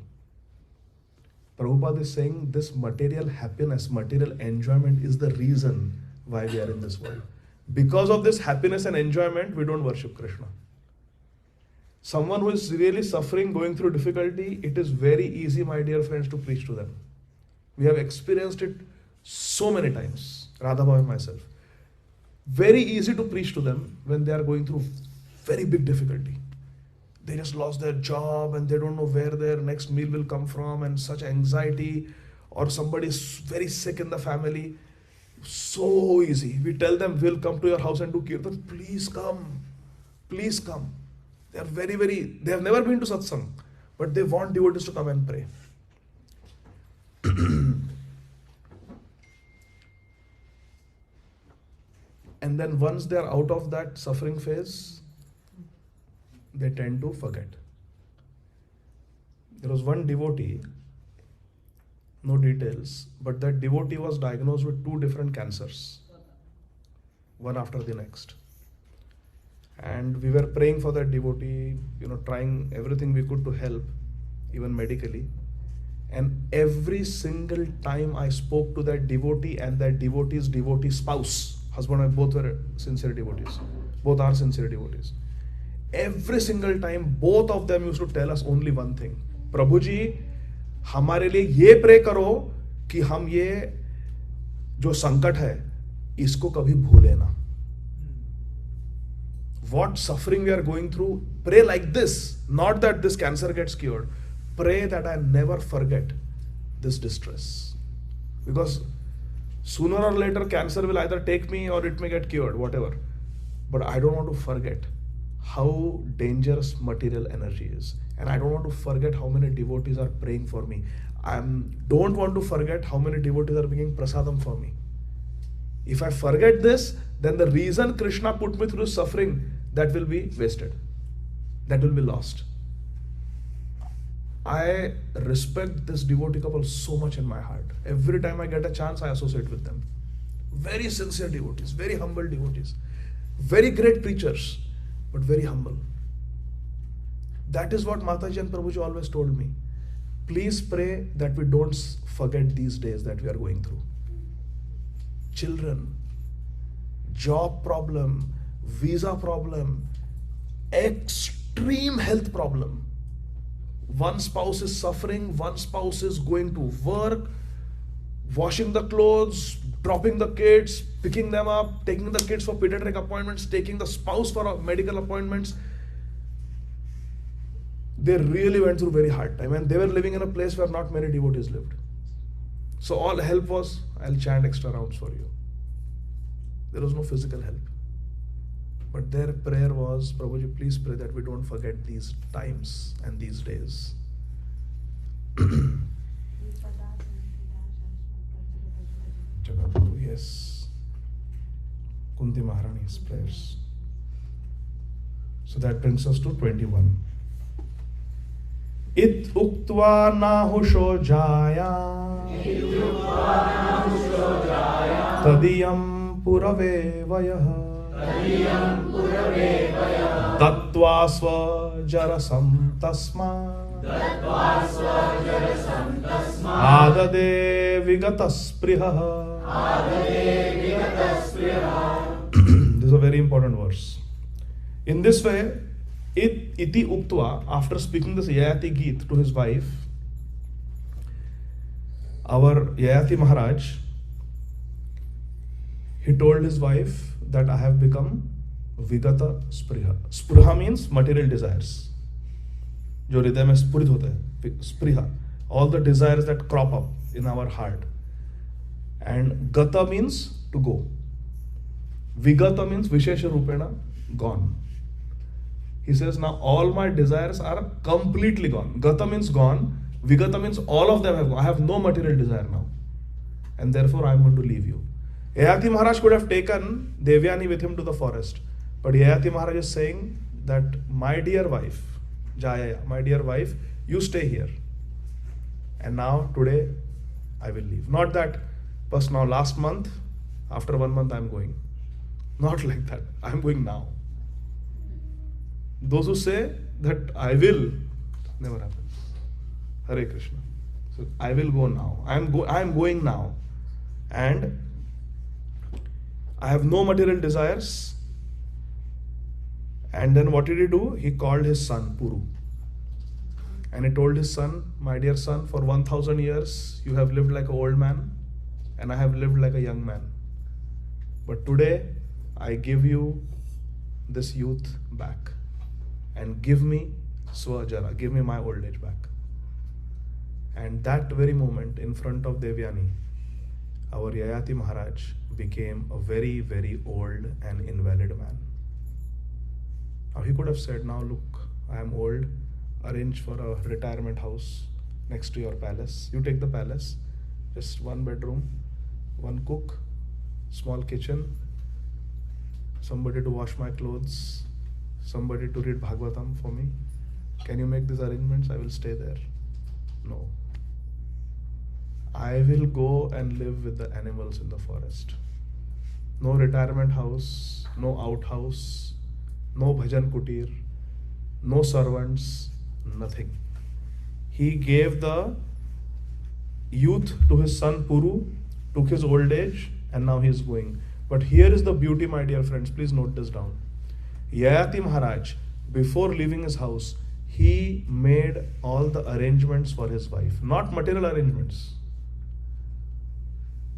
Prabhupada is saying this material happiness, material enjoyment is the reason why we are in this world. Because of this happiness and enjoyment, we don't worship Krishna. Someone who is really suffering, going through difficulty, it is very easy, my dear friends, to preach to them. We have experienced it so many times, Radhabha and myself. Very easy to preach to them when they are going through very big difficulty. They just lost their job and they don't know where their next meal will come from, and such anxiety, or somebody is very sick in the family. So easy. We tell them, we'll come to your house and do kirtan. Please come. Please come. They are they have never been to satsang, but they want devotees to come and pray. And then once they are out of that suffering phase, they tend to forget. There was one devotee, no details, but that devotee was diagnosed with 2 different cancers, one after the next. And we were praying for that devotee, trying everything we could to help, even medically. And every single time I spoke to that devotee and that devotee's devotee spouse, husband and wife, both were sincere devotees. Both are sincere devotees. Every single time, both of them used to tell us only one thing. Prabhuji, हमारे लिए ये pray करो कि हम ये जो संकट है इसको कभी भूले ना. What suffering we are going through, pray like this. Not that this cancer gets cured. Pray that I never forget this distress. Because sooner or later cancer will either take me or it may get cured, whatever. But I don't want to forget how dangerous material energy is. And I don't want to forget how many devotees are praying for me. I don't want to forget how many devotees are bringing prasadam for me. If I forget this, then the reason Krishna put me through suffering, that will be wasted. That will be lost. I respect this devotee couple so much in my heart. Every time I get a chance, I associate with them. Very sincere devotees, very humble devotees, very great preachers, but very humble. That is what Mataji and Prabhuji always told me. Please pray that we don't forget these days that we are going through. Children, job problem, visa problem, extreme health problem. One spouse is suffering, one spouse is going to work, washing the clothes, dropping the kids, picking them up, taking the kids for pediatric appointments, taking the spouse for medical appointments. They really went through very hard time, and they were living in a place where not many devotees lived. So all help was, I'll chant extra rounds for you. There was no physical help. But their prayer was, Prabhuji, please pray that we don't forget these times and these days. Jagadguru, yes. Kunti Maharani's prayers. So that brings us to 21. It uktva nahusho jaya tadiyam purave vayah Tattva sva jarasam tasma Adade vigatas priha. This is a very important verse. In this way, iti uktva, after speaking this Yayati Geet to his wife, our Yayati Maharaj, he told his wife that I have become vigata spriha. Spriha means material desires. जो हृदय में स्फुरित होता है, spriha, all the desires that crop up in our heart. And gata means to go. Vigata means vishesha rupena, gone. He says now all my desires are completely gone. Gata means gone. Vigata means all of them have gone. I have no material desire now. And therefore I am going to leave you. Yayati Maharaj could have taken Devyani with him to the forest. But Yayati Maharaj is saying that my dear wife, Jaya, my dear wife, you stay here. And now today I will leave. Not that, but now last month, after 1 month I am going. Not like that. I am going now. Those who say that I will, never happens. Hare Krishna. So I will go now. I am going now. And I have no material desires. And then what did he do? He called his son, Puru. And he told his son, my dear son, for 1000 years you have lived like an old man and I have lived like a young man. But today I give you this youth back. And give me Swajara, give me my old age back. And that very moment in front of Devyani, our Yayati Maharaj became a very, very old and invalid man. Now he could have said, now look, I am old, arrange for a retirement house next to your palace. You take the palace, just 1 bedroom, 1 cook, small kitchen, somebody to wash my clothes, somebody to read Bhagavatam for me. Can you make these arrangements? I will stay there. No. I will go and live with the animals in the forest. No retirement house, no outhouse, no bhajan kutir, no servants, nothing. He gave the youth to his son Puru, took his old age, and now he is going. But here is the beauty, my dear friends, please note this down. Yayati Maharaj, before leaving his house, he made all the arrangements for his wife. Not material arrangements,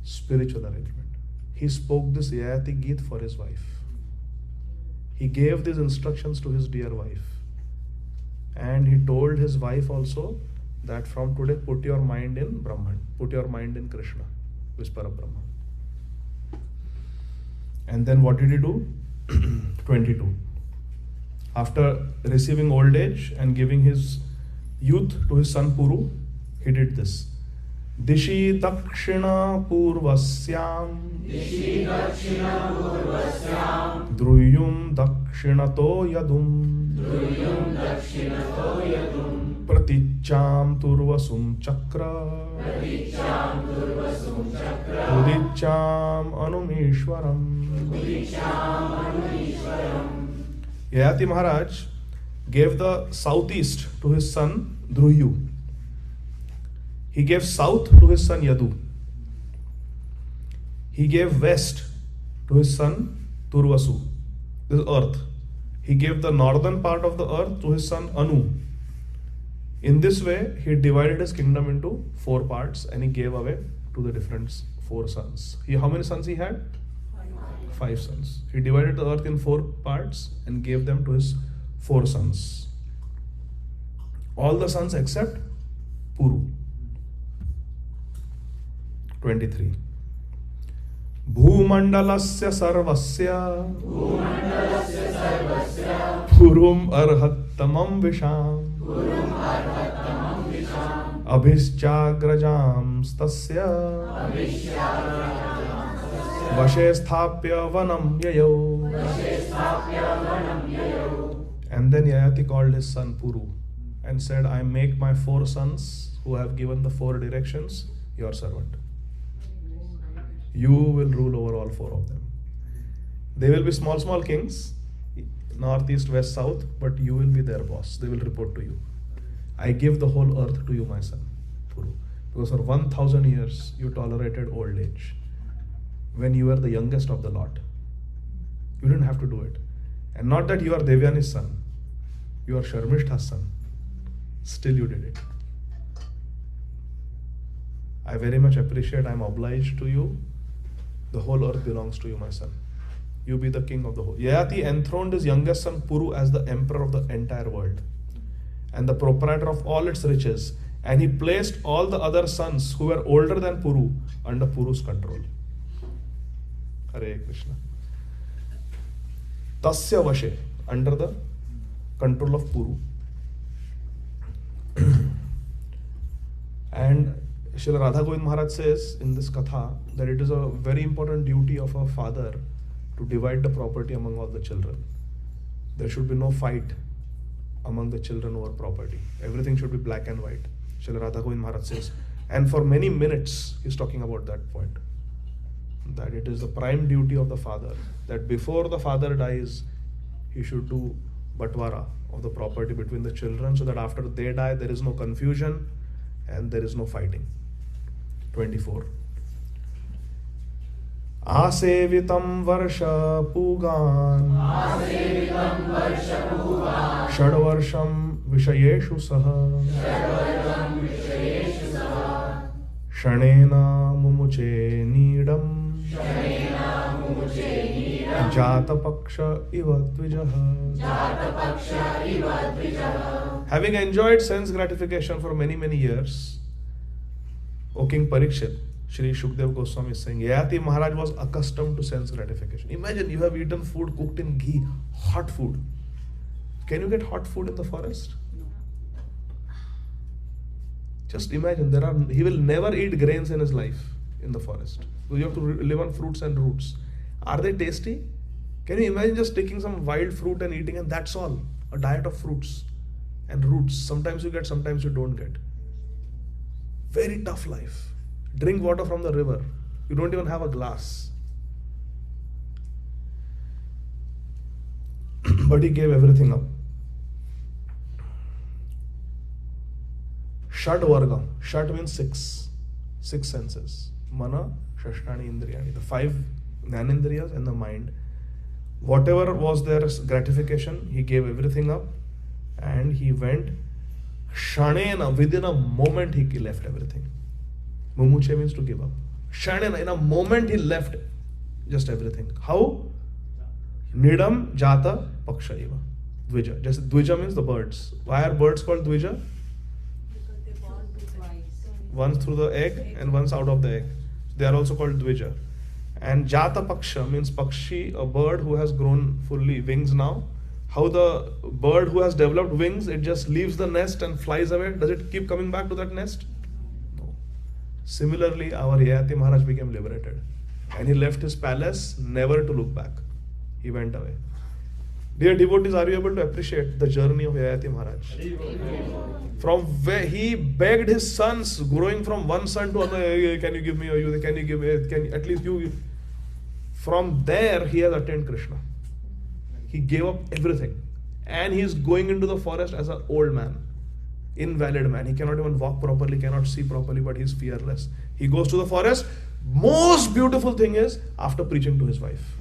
spiritual arrangement. He spoke this Yayati Geet for his wife. He gave these instructions to his dear wife. And he told his wife also that from today put your mind in Brahman, put your mind in Krishna, Vispara Brahman. And then what did he do? 22. After receiving old age and giving his youth to his son Puru, he did this. Dishi Dakshina Purvasyam Druyum Dakshinato Yadum Praticham Turvasum Chakra Udicham Anumishwaram. Yayati Maharaj gave the southeast to his son Dhruyu. He gave south to his son Yadu. He gave west to his son Turvasu, this is earth. He gave the northern part of the earth to his son Anu. In this way, he divided his kingdom into 4 parts and he gave away to the different 4 sons. How many sons he had? 5 sons. He divided the earth in 4 parts and gave them to his 4 sons. All the sons except Puru. 23. Bhumandalasya sarvasya Purum arhattamam visham Abhischagrajam stasya Vashe sthapya vanam yayo. And then Yayati called his son Puru and said, I make my 4 sons who have given the 4 directions your servant. You will rule over all 4 of them. They will be small kings, north, east, west, south, but you will be their boss. They will report to you. I give the whole earth to you, my son, Puru. Because for 1,000 years you tolerated old age when you were the youngest of the lot. You didn't have to do it. And not that you are Devyani's son, you are Sharmishta's son. Still you did it. I very much appreciate, I am obliged to you. The whole earth belongs to you, my son. You be the king of the whole. Yayati enthroned his youngest son Puru as the emperor of the entire world and the proprietor of all its riches. And he placed all the other sons who were older than Puru under Puru's control. Hare Krishna. Tasya Vashe, under the control of Puru. And Srila Radha Govind Maharaj says in this katha that it is a very important duty of a father to divide the property among all the children. There should be no fight among the children over property. Everything should be black and white. Srila Radha Govind Maharaj says. And for many minutes he's talking about that point. That it is the prime duty of the father that before the father dies, he should do batwara of the property between the children so that after they die there is no confusion and there is no fighting. 24. Asevitam varsha pugan Shadvarsham vishayeshu saha Shanena mumuche needam Jata paksha iva dvijaha. Having enjoyed sense gratification for many years, O King Parikshit, Shri Shukdev Goswami is saying, Yayati Maharaj was accustomed to sense gratification. Imagine you have eaten food cooked in ghee, hot food. Can you get hot food in the forest? No. Just imagine, he will never eat grains in his life in the forest. So you have to live on fruits and roots. Are they tasty? Can you imagine just taking some wild fruit and eating, and that's all? A diet of fruits and roots. Sometimes you get, sometimes you don't get. Very tough life. Drink water from the river. You don't even have a glass. But he gave everything up. Shad Varga. Shad means 6. 6 senses. Mana, Shashtani, Indriyani. The 5 Jnanendriyas and the mind. Whatever was their gratification, he gave everything up and he went Shanena. Within a moment he left everything. Mumuche means to give up. Shanena, in a moment he left just everything. How? Nidam Jata Paksha Iva. Dvija. Just Dvija means the birds. Why are birds called Dvija? Because they born twice. Once through the egg and once out of the egg. They are also called Dvija. And Jata Paksha means Pakshi, a bird who has grown fully wings now. How the bird who has developed wings, it just leaves the nest and flies away. Does it keep coming back to that nest? No. Similarly, our Yayati Maharaj became liberated. And he left his palace never to look back. He went away. Dear devotees, are you able to appreciate the journey of Yayati Maharaj? From where he begged his sons, growing from one son to another, can you give me a youth? Can you give me, at least you? From there, he has attained Krishna. He gave up everything. And he is going into the forest as an old man. Invalid man. He cannot even walk properly, cannot see properly, but he is fearless. He goes to the forest. Most beautiful thing is, after preaching to his wife.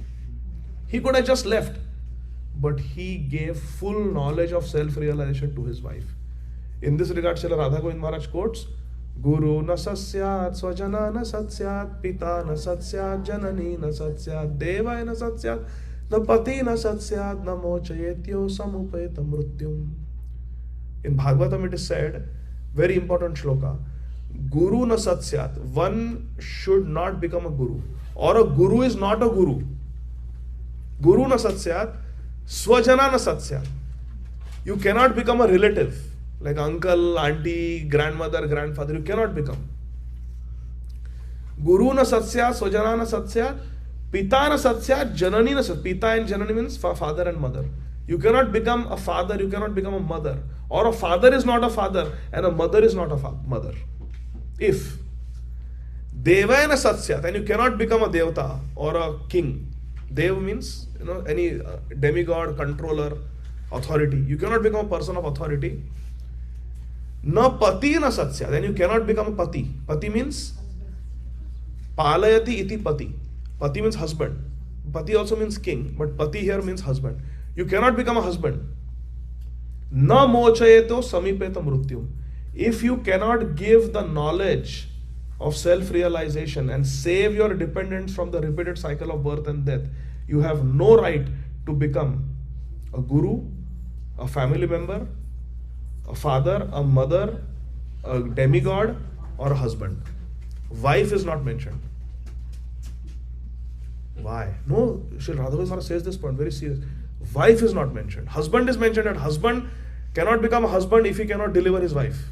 He could have just left. But he gave full knowledge of self-realization to his wife. In this regard, Srila Radha Govind Maharaj quotes, Guru na sasyat, swajana na sasyat, pita na sasyat, janani na sasyat, devai na sasyat, na pati na sasyat, na mochayetyo samupeta mrutyum. In Bhagavatam it is said, very important shloka, Guru na satsyat. One should not become a guru. Or a guru is not a guru. Guru na satsyat. Swajana na satsyat. You cannot become a relative. Like uncle, auntie, grandmother, grandfather. You cannot become. Guru na satsya, swajana na satsya, pita na satsya, janani na satsya. Pita and janani means father and mother. You cannot become a father, you cannot become a mother. Or a father is not a father and a mother is not a mother. If Deva na satsya, then you cannot become a devata or a king. Dev means, any demigod, controller, authority. You cannot become a person of authority. Na pati na satsya, then you cannot become a pati. Pati means palayati iti pati. Pati means husband. Pati also means king, but pati here means husband. You cannot become a husband. Na mochayeto samipeta mrutyum. If you cannot give the knowledge of self-realization and save your dependents from the repeated cycle of birth and death, you have no right to become a guru, a family member, a father, a mother, a demigod, or a husband. Wife is not mentioned. Why? No, Sri Radhavendra says this point very serious. Wife is not mentioned. Husband is mentioned, and husband cannot become a husband if he cannot deliver his wife.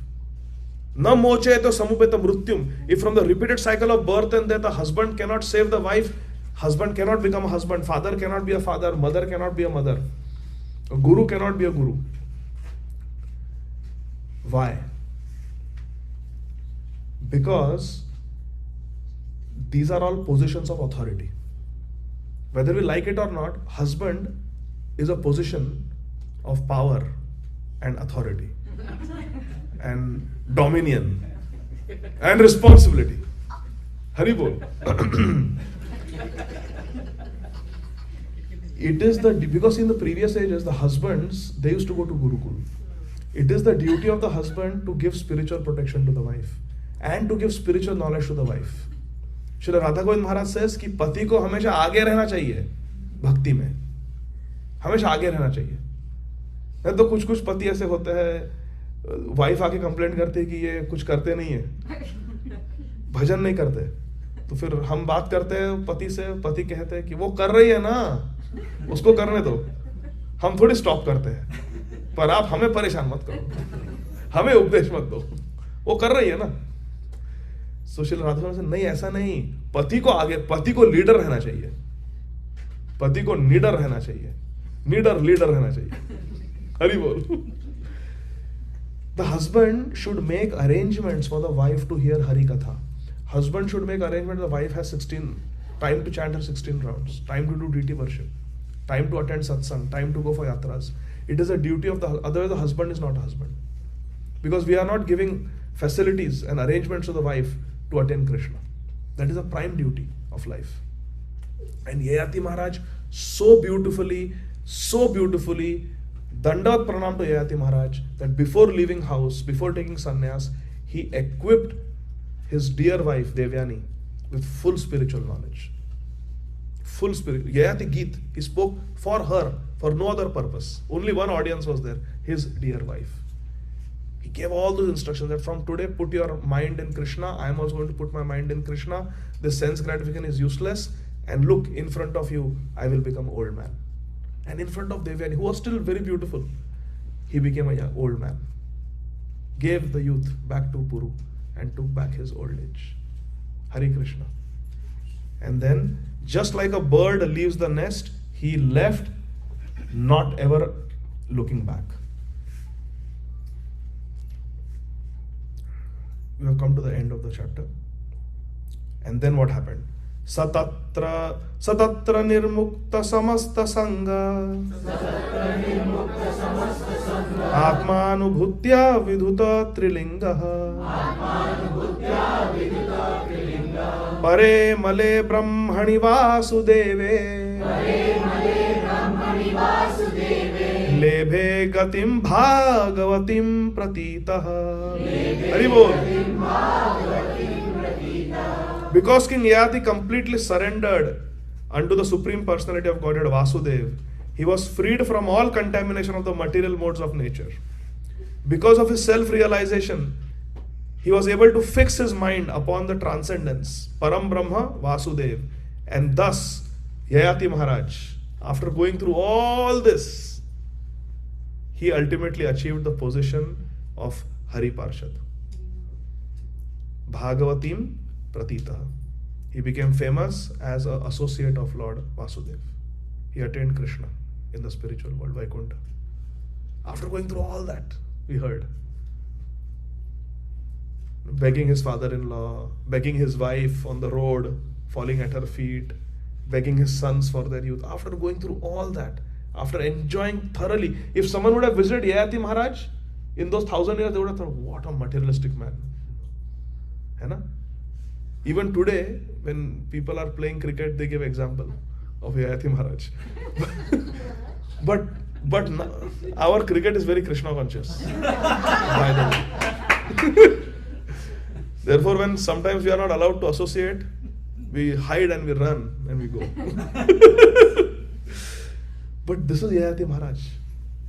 Na mocheto samupeta mrutyum. If from the repeated cycle of birth and death, a husband cannot save the wife, husband cannot become a husband, father cannot be a father, mother cannot be a mother, a guru cannot be a guru. Why? Because these are all positions of authority. Whether we like it or not, husband is a position of power and authority and dominion and responsibility. Hari bol. It is because in the previous ages, the husbands, they used to go to Gurukul. It is the duty of the husband to give spiritual protection to the wife and to give spiritual knowledge to the wife. Shri Radha Govind Maharaj says कि पति को हमेशा आगे रहना चाहिए भक्ति में, हमेशा आगे रहना चाहिए. नहीं तो कुछ कुछ पति ऐसे होते हैं, वाइफ आके कंप्लेंट करती है कि ये कुछ करते नहीं है, भजन नहीं करते, तो फिर हम बात करते हैं पति से, पति कहते हैं कि वो कर रही है ना, उसको करने दो, हम थोड़ी स्टॉप करते हैं, पर आप हमें परेशान मत करो, हमें उपदेश मत दो, वो कर रही है ना. सुशील राधा से नहीं, ऐसा नहीं, पति को आगे, पति को लीडर रहना चाहिए, पति को लीडर रहना चाहिए, लीडर रहना चाहिए. हरि बोल. The husband should make arrangements for the wife to hear Hari Katha. Husband should make arrangements. The wife has time to chant her 16 rounds, time to do deity worship, time to attend satsang, time to go for yatras. It is a duty of otherwise the husband is not a husband. Because we are not giving facilities and arrangements to the wife to attain Krishna. That is a prime duty of life. And Yayati Maharaj so beautifully, Dandavat Pranam to Yayati Maharaj, that before leaving house, before taking sannyas, he equipped his dear wife Devyani with full spiritual knowledge. Full spirit. Yayati Geet, he spoke for her, for no other purpose. Only one audience was there, his dear wife. He gave all those instructions that from today put your mind in Krishna. I am also going to put my mind in Krishna. This sense gratification is useless. And look, in front of you, I will become old man. And in front of Devyani, who was still very beautiful, he became a young, old man. Gave the youth back to Puru and took back his old age. Hare Krishna. And then, just like a bird leaves the nest, he left, not ever looking back. We have come to the end of the chapter. And then what happened? Satatra nirmukta samasta sangha Atmanubhutya vidhuta trilingaha Pare male brahmani vasudeve Lebhe gatim bhagavatim pratitaha. Hari bol. Because King Yayati completely surrendered unto the Supreme Personality of Godhead Vasudev, he was freed from all contamination of the material modes of nature. Because of his self-realization, he was able to fix his mind upon the transcendence, Param Brahma Vasudev. And thus, Yayati Maharaj, after going through all this, he ultimately achieved the position of Hari Parshad. Bhagavatim Pratita. He became famous as an associate of Lord Vasudev. He attained Krishna in the spiritual world, Vaikuntha. After going through all that, we heard. Begging his father-in-law, begging his wife on the road, falling at her feet, begging his sons for their youth. After going through all that, after enjoying thoroughly, if someone would have visited Yayati Maharaj in those 1,000 years, they would have thought, what a materialistic man. Hai na? Even today, when people are playing cricket, they give example of Yayati Maharaj. but our cricket is very Krishna conscious. By the way. Therefore, when sometimes we are not allowed to associate, we hide and we run and we go. But this is Yayati Maharaj.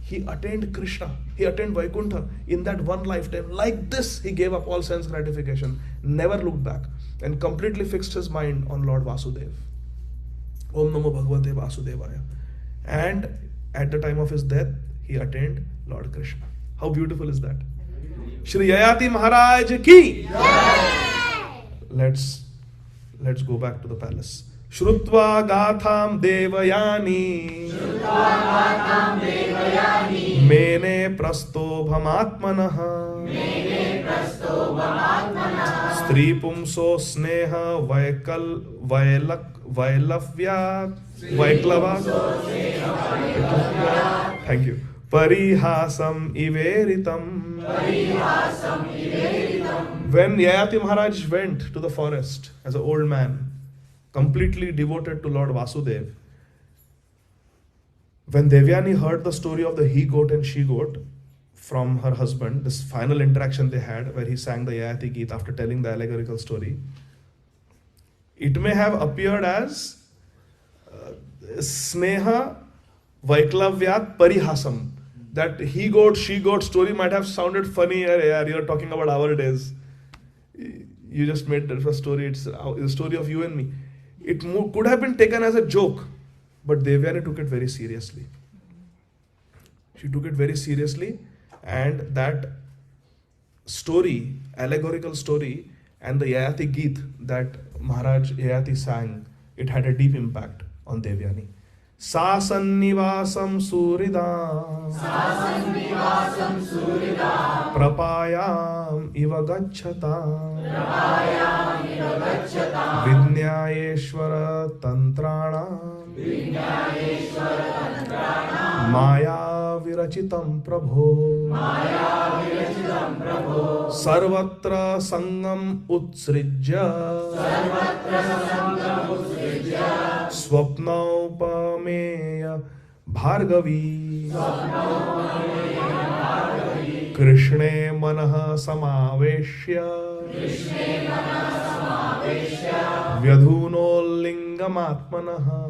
He attained Krishna. He attained Vaikuntha in that one lifetime. Like this, he gave up all sense gratification, never looked back, and completely fixed his mind on Lord Vasudev. Om Namo Bhagavate Vasudevaya. And at the time of his death, he attained Lord Krishna. How beautiful is that? Shri Yayati Maharaj ki! Let's go back to the palace. Shrutva Gatham Devayani Mene Prastobhamatmanaha Stri Pumso Sneha Vaiklavat. Thank you. Parihasam Iveritam. When Yayati Maharaj went to the forest as an old man, completely devoted to Lord Vasudev, when Devyani heard the story of the he-goat and she-goat from her husband, this final interaction they had where he sang the Yayati Geet after telling the allegorical story, it may have appeared as Sneha Vaiklavyat Parihasam. That he-goat, she-goat story might have sounded funny. You're talking about our days. You just made a story. It's the story of you and me. It could have been taken as a joke, but Devyani took it very seriously. She took it very seriously, and that story, allegorical story, and the Yayati Geet that Maharaj Yayati sang, it had a deep impact on Devyani. Sasannivasam Suridam Prapayam Iva Gacchata Vinyayeshwara Tantranam Maya Virachitam Prabho Sarvatra Sangam Utsrijya Swapnaupameya Bhargavi Krishne Manaha Samaveshya Vyadhuno Lingamatmanaha.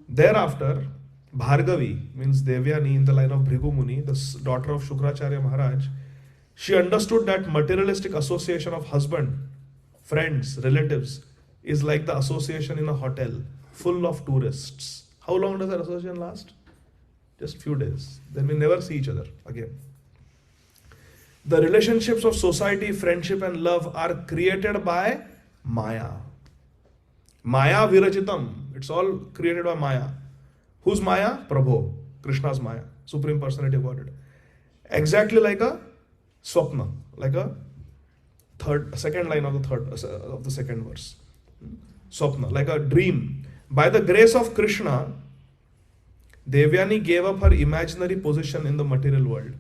Thereafter, Bhargavi means Devyani in the line of Bhrigu Muni, the daughter of Shukracharya Maharaj, she understood that materialistic association of husband, friends, relatives is like the association in a hotel full of tourists. How long does that association last? Just few days. Then we never see each other again. The relationships of society, friendship and love are created by Maya. Maya Virachitam. It's all created by Maya. Who's Maya? Prabhu. Krishna's Maya. Supreme Personality of Godhead. Exactly like a Swapna. Like a second line of the second verse. Swapna. Like a dream. By the grace of Krishna, Devyani gave up her imaginary position in the material world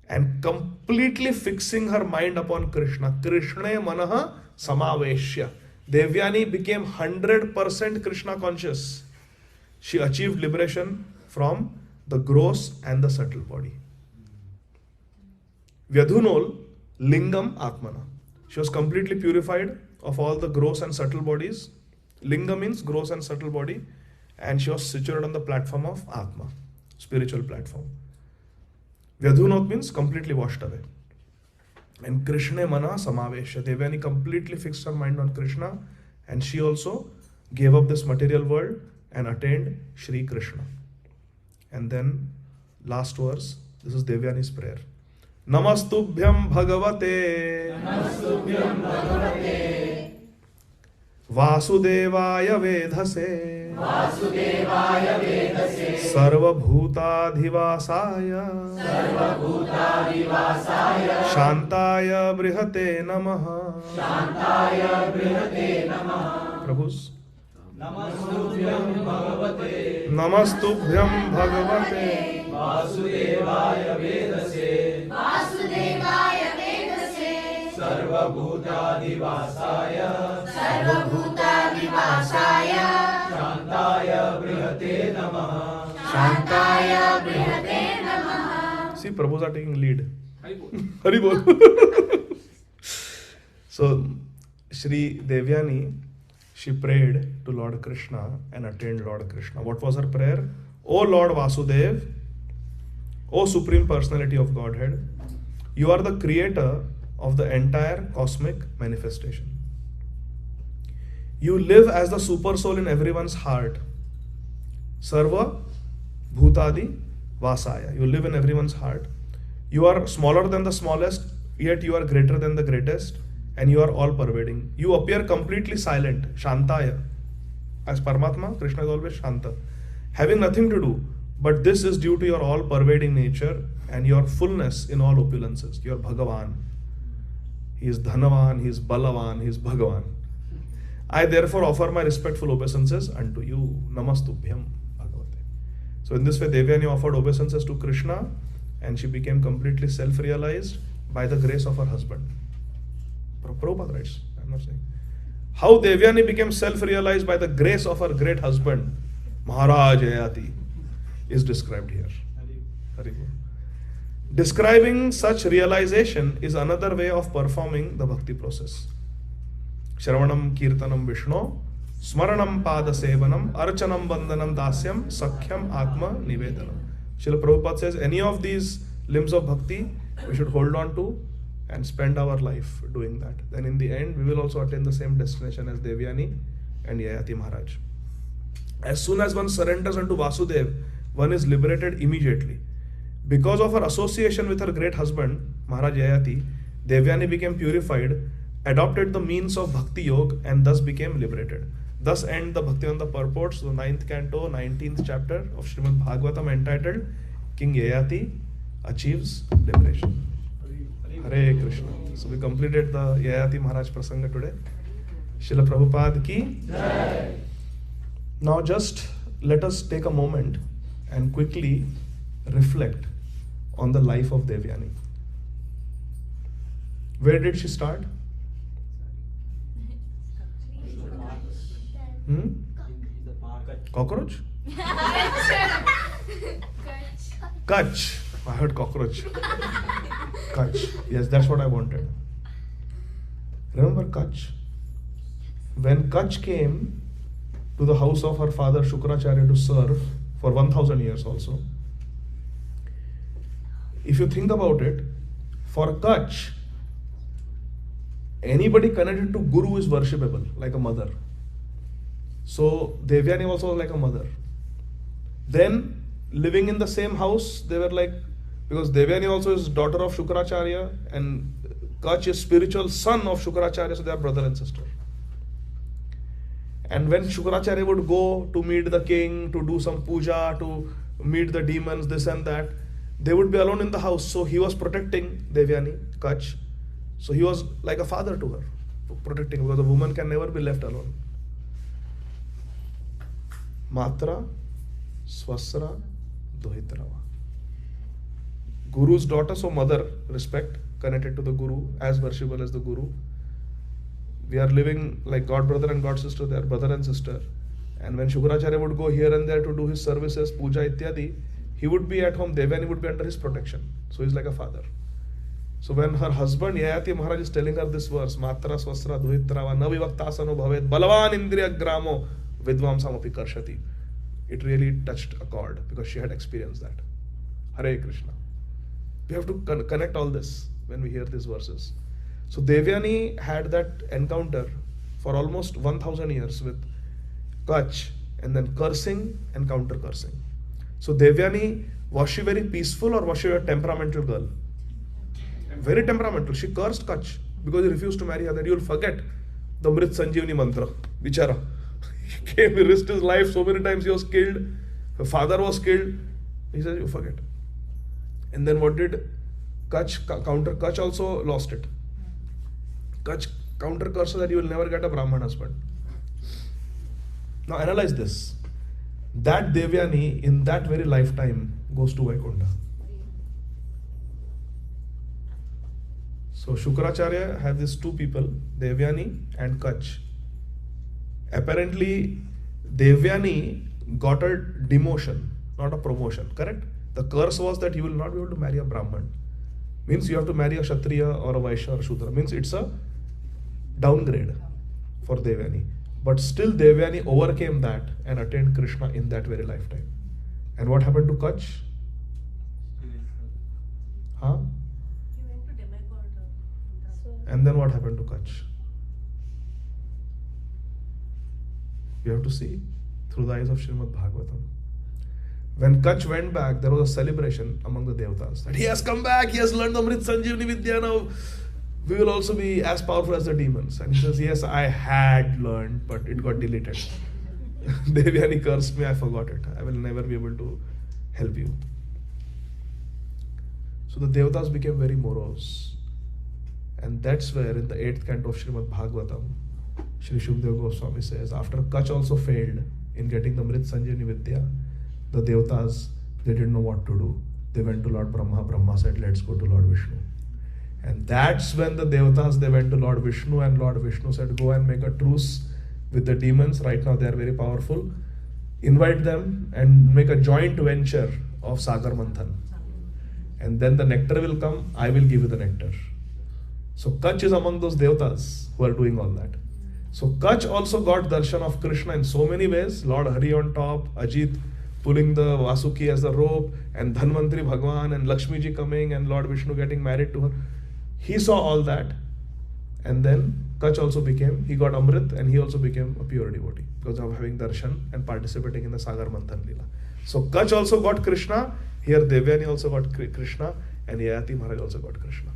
and completely fixing her mind upon Krishna. Krishna Manaha Samaveshya. Devyani became 100% Krishna conscious. She achieved liberation from the gross and the subtle body. Vyadhunol Lingam Atmana. She was completely purified of all the gross and subtle bodies. Linga means gross and subtle body. And she was situated on the platform of Atma, spiritual platform. Vyadhunot means completely washed away. And Krishna mana samavesha. Devyani completely fixed her mind on Krishna, and she also gave up this material world and attained Shri Krishna. And then last verse, this is Devyani's prayer. Namastubhyam bhagavate Vasudevaya vedhase Sarvabhutadhivasaya Shantaya brihate namaha. Prabhus. Namastubhyam bhagavate Vasudevaya vedase Sarvabhutadivasaya Shantaya brihate namaha. See, Prabhus are taking lead. Hari bol. So, Shri Devyani, she prayed to Lord Krishna and attained Lord Krishna. What was her prayer? O Lord Vasudev, O Supreme Personality of Godhead, you are the creator of the entire cosmic manifestation. You live as the super soul in everyone's heart. Sarva Bhutadi Vasaya. You live in everyone's heart. You are smaller than the smallest, yet you are greater than the greatest, and you are all pervading. You appear completely silent, Shantaya. As Paramatma, Krishna is always Shanta, having nothing to do. But this is due to your all pervading nature and your fullness in all opulences. You are Bhagavan. He is Dhanavan, he is Balavan, he is Bhagavan. I therefore offer my respectful obeisances unto you. Namastubhyam Bhagavate. So in this way, Devyani offered obeisances to Krishna, and she became completely self-realized by the grace of her husband. Prabhupada writes, I'm not saying. How Devyani became self-realized by the grace of her great husband, Maharaj Yayati, is described here. Hari Bol. Describing such realization is another way of performing the bhakti process. Shravanam Kirtanam Vishnu, Smaranam Pada Sevanam, Archanam Bandhanam Dasyam, Sakhyam Atma Nivedanam. Srila Prabhupada says any of these limbs of bhakti we should hold on to and spend our life doing that. Then in the end we will also attain the same destination as Devyani and Yayati Maharaj. As soon as one surrenders unto Vasudev, one is liberated immediately. Because of her association with her great husband, Maharaj Yayati, Devyani became purified, adopted the means of Bhakti Yoga, and thus became liberated. Thus end the Bhaktivinoda Purports, the 9th canto, 19th chapter of Srimad Bhagavatam, entitled King Yayati Achieves Liberation. Hare Krishna. So we completed the Yayati Maharaj Prasanga today. Srila Prabhupada ki Jai. Now just let us take a moment and quickly reflect on the life of Devyani. Where did she start? Cockroach? Kutch. I heard cockroach. Kutch. Yes, that's what I wanted. Remember Kutch? When Kutch came to the house of her father Shukracharya to serve for 1000 years also, if you think about it, for Kutch, anybody connected to Guru is worshipable, like a mother. So Devyani also was like a mother. Then living in the same house, they were like, because Devyani also is daughter of Shukracharya and Kutch is spiritual son of Shukracharya, so they are brother and sister. And when Shukracharya would go to meet the king, to do some puja, to meet the demons, this and that, they would be alone in the house. So he was protecting Devyani, Kutch. So he was like a father to her, protecting, because a woman can never be left alone. Matra, Swasra, Dohitrava. Guru's daughter, so mother, respect, connected to the Guru, as worshipable as the Guru. We are living like God brother and God sister, they are brother and sister. And when Shukracharya would go here and there to do his services, puja ityadi, he would be at home, Devyani would be under his protection. So he's like a father. So when her husband Yayati Maharaj is telling her this verse, Matra Swasra Duhitrava Navivaktasano Bhavet Balavan Indriya Gramo Vidvamsam Api Karshati, it really touched a chord because she had experienced that. Hare Krishna. We have to connect all this when we hear these verses. So Devyani had that encounter for almost 1000 years with Kach, and then cursing and counter cursing. So Devyani, was she very peaceful or was she a temperamental girl? Very temperamental. She cursed Kach because he refused to marry her. That you'll forget the Mrit Sanjeevani mantra. Bichara. He came, he risked his life so many times, he was killed. Her father was killed. He said, you forget. And then what did Kach counter? Kach also lost it. Kach counter curse that you will never get a Brahman husband. Now analyze this. That Devyani in that very lifetime goes to Vaikuntha. So Shukracharya had these two people, Devyani and Kach. Apparently, Devyani got a demotion, not a promotion, correct? The curse was that you will not be able to marry a Brahman. Means you have to marry a Kshatriya or a Vaishya or Shudra. Means it's a downgrade for Devyani. But still Devyani overcame that and attained Krishna in that very lifetime. And what happened to Kach? Huh? He went to demigod. And then what happened to Kach? You have to see through the eyes of Srimad Bhagavatam. When Kach went back, there was a celebration among the Devatas that he has come back, he has learned the Mrit Sanjeevani Vidya now. We will also be as powerful as the demons. And he says, yes, I had learned, but it got deleted. Devyani cursed me, I forgot it. I will never be able to help you. So the Devatas became very morose. And that's where in the 8th canto of Srimad Bhagavatam, Shri Shukdev Goswami says, after Kach also failed in getting the Mrit Sanjeevani Vidya, the Devatas, they didn't know what to do. They went to Lord Brahma. Brahma said, let's go to Lord Vishnu. And that's when the Devatas, they went to Lord Vishnu, and Lord Vishnu said, go and make a truce with the demons. Right now they are very powerful. Invite them and make a joint venture of Sagar Manthan. And then the nectar will come, I will give you the nectar. So Kach is among those Devatas who are doing all that. So Kach also got darshan of Krishna in so many ways. Lord Hari on top, Ajit pulling the Vasuki as the rope, and Dhanvantri Bhagwan and Lakshmi ji coming, and Lord Vishnu getting married to her. He saw all that, and then Kach also became, he got Amrit, and he also became a pure devotee because of having darshan and participating in the Sagar Manthan Leela. So Kach also got Krishna, here Devyani also got Krishna, and Yayati Maharaj also got Krishna.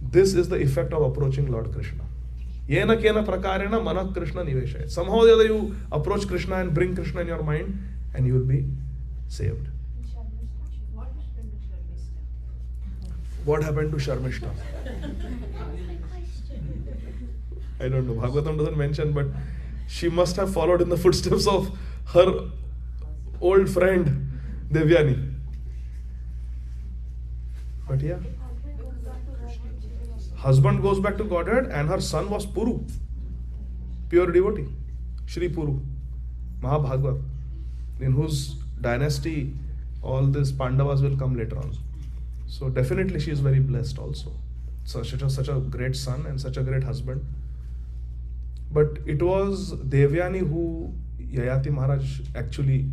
This is the effect of approaching Lord Krishna. Yena kena prakarena manak Krishna niveshayat. Somehow or the other you approach Krishna and bring Krishna in your mind, and you will be saved. What happened to Sharmishta? What happened to Sharmishta? I don't know. Bhagavatam doesn't mention, but she must have followed in the footsteps of her old friend Devyani. But yeah, husband goes back to Godhead, and her son was Puru, pure devotee, Shri Puru, Mahabhagavad, in whose dynasty all these Pandavas will come later on. So definitely she is very blessed also. Such a great son and such a great husband. But it was Devyani who Yayati Maharaj actually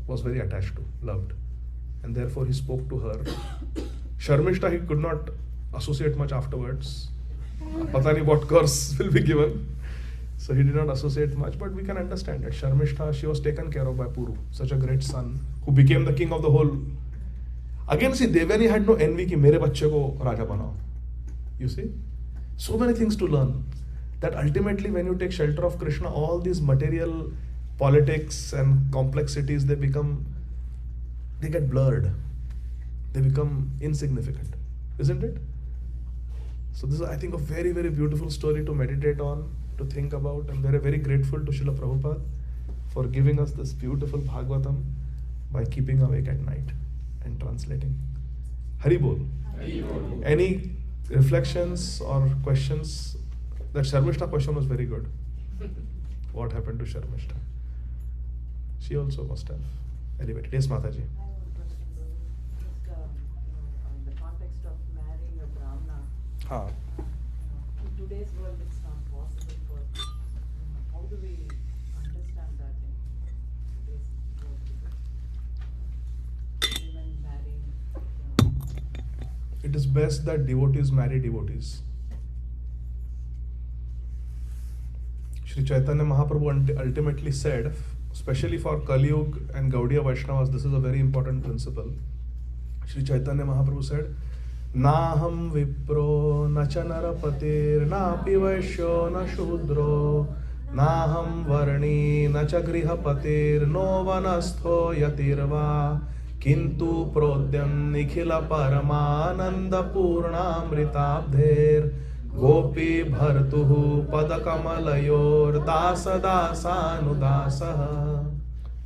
was very attached to, loved. And therefore he spoke to her. Sharmishta he could not associate much afterwards. Pata nahi what curse will be given. So he did not associate much, but we can understand that Sharmishta, she was taken care of by Puru, such a great son, who became the king of the whole. Again, see, Devyani had no envy ki mere bachche ko raja banao. You see? So many things to learn. That ultimately when you take shelter of Krishna, all these material politics and complexities, they get blurred. They become insignificant. Isn't it? So this is, I think, a very, very beautiful story to meditate on, to think about. And we are very grateful to Srila Prabhupada for giving us this beautiful Bhagavatam by keeping awake at night and translating. Hari Bol. Hari Bol. Any reflections or questions? That Sharmishta question was very good. What happened to Sharmishta? She also must have elevated. Yes, Mataji. I have a question, though. Just in the context of marrying a Brahmana, Ha. in today's world it's not possible for. How do we understand that in today's world? Women marrying it is best that devotees marry devotees. Sri Chaitanya Mahaprabhu ultimately said, especially for Kali Yuga and Gaudiya Vaishnavas, this is a very important principle. Sri Chaitanya Mahaprabhu said, Naham vipro na cha narapatir na pi vaishyo na shudro naham varni na cha grihapatir no vanastho yatirva kintu prodhyam nikhila paramananda purnamritabdher gopi bhartuhu padakamalayur dasa dasanudasah.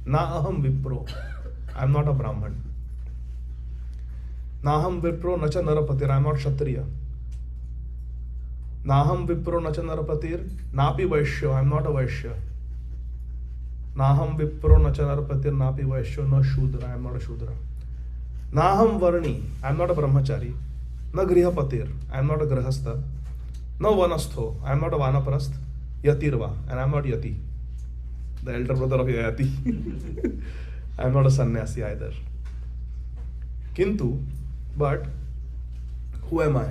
Naham vipro, I am not a Brahman. Naham vipro nacha narapatir, I am not Kshatriya. Naham vipro nacha narapatir, napi vaishyo, I am not a Vaishya. Naham vipro nacha narapatir, napi vaishyo, na shudra, I am not a Shudra. Naham varni, I am not a Brahmachari. Na grihapatir, I am not a Grahastha. No vanastho, I am not a Vanaprasth. Yatirva, and I am not Yati, the elder brother of Yayati. I am not a sannyasi either. Kintu, but who am I?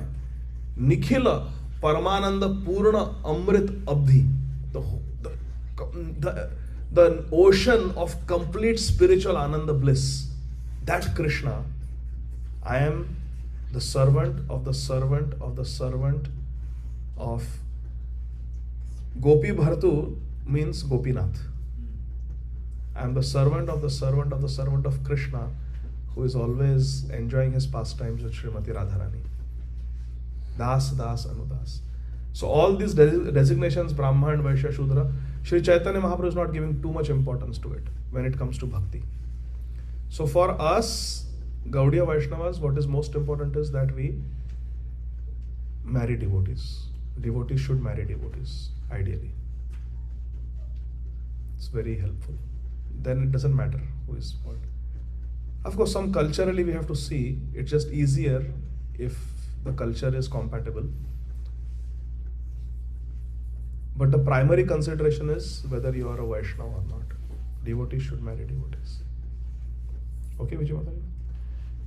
Nikhila Paramananda Purna Amrit Abdhi, the ocean of complete spiritual Ananda bliss. That Krishna, I am the servant of the servant of the servant of Gopi Bhartu means Gopinath. I am the servant of the servant of the servant of Krishna, who is always enjoying his pastimes with Srimati Radharani. Das, Das, Anudas. So all these designations, Brahma and Vaishya, Shudra, Sri Chaitanya Mahaprabhu is not giving too much importance to it when it comes to bhakti. So for us, Gaudiya Vaishnavas, what is most important is that we marry devotees. Devotees should marry devotees, ideally. It's very helpful. Then it doesn't matter who is what. Of course, some culturally we have to see, it's just easier if the culture is compatible. But the primary consideration is whether you are a Vaishnava or not. Devotees should marry devotees. Okay, Vijay Mataji?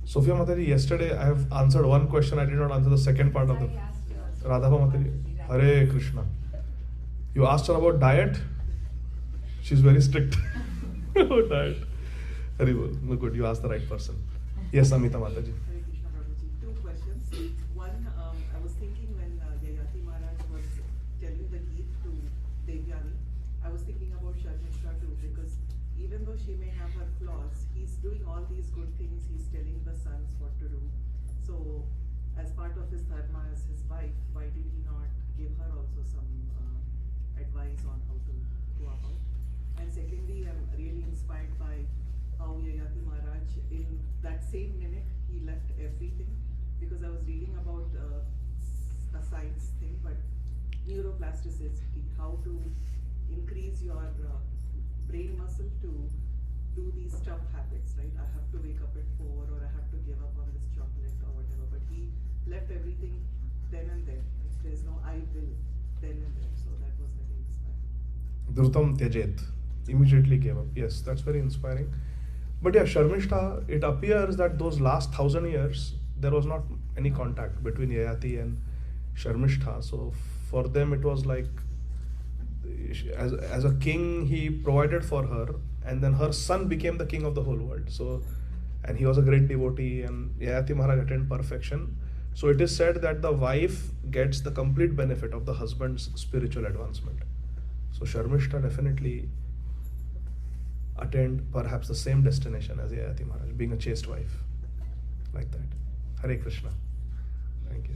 Sophia Mataji, yesterday I have answered one question, I did not answer the second part of the... Radhava Mataji, Hare Krishna. You asked her about diet? She's very strict about diet. Very well. No, good, you asked the right person. Yes, Amita Mataji. Hare Krishna Prabhuji. Two questions. One, I was thinking when Yayati Maharaj was telling the Geet to Devyani, I was thinking about Sharmishta too, because even though she may have her flaws, he's doing all these good things, he's telling the sons what to do. So, as part of his dharma as his wife, why did he not give her also some advice on how to go about? And secondly, I'm really inspired by how Yayati Maharaj, in that same minute, he left everything, because I was reading about a science thing, but neuroplasticity, how to increase your brain muscle to do these tough habits, right? I have to wake up at 4, or I have to give up on this chocolate or whatever, but he left everything then and there. There's no I will then and there, so that was very inspiring. Dhrutam Tyajet. Immediately gave up. Yes, that's very inspiring. But yeah, Sharmishta, it appears that those last 1,000 years, there was not any contact between Yayati and Sharmishta. So for them, it was like, as a king, he provided for her, and then her son became the king of the whole world. So, and he was a great devotee, and Yayati Maharaj attained perfection. So it is said that the wife gets the complete benefit of the husband's spiritual advancement. So Sharmishta definitely attained perhaps the same destination as Yayati Maharaj, being a chaste wife. Like that. Hare Krishna. Thank you.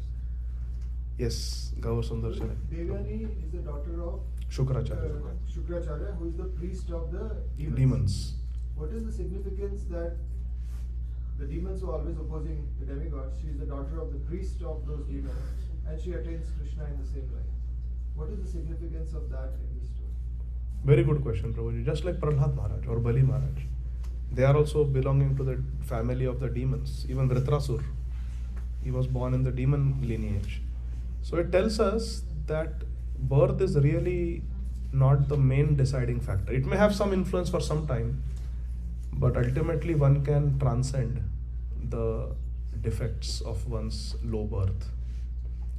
Yes, Gaur Sundar Chalai. Devyani is the daughter of Shukracharya. Shukracharya, who is the priest of the Demons. What is the significance that the demons were always opposing the demigods? She is the daughter of the priest of those demons, and she attains Krishna in the same line. What is the significance of that in this story? Very good question, Prabhuji. Just like Prahlad Maharaj or Bali Maharaj, they are also belonging to the family of the demons. Even Vritrasur, he was born in the demon lineage. So it tells us that birth is really not the main deciding factor. It may have some influence for some time, but ultimately one can transcend the defects of one's low birth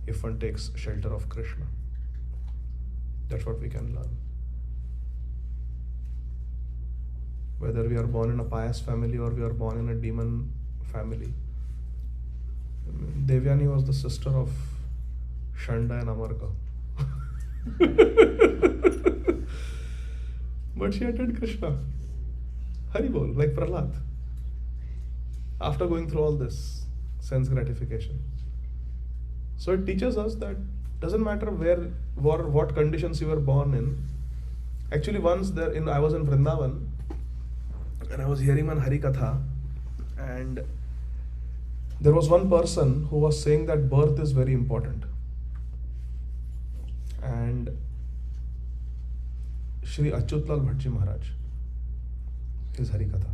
if one takes shelter of Krishna. That's what we can learn. Whether we are born in a pious family or we are born in a demon family. Devyani was the sister of Shanda and Amarka. But she attained Krishna. Haribol, like Prahlad. After going through all this sense gratification. So it teaches us that doesn't matter where or what conditions you were born in. Actually, once I was in Vrindavan and I was hearing one Hari Katha, and there was one person who was saying that birth is very important. And Shri Achyutlal Bhattji Maharaj, his Hari Katha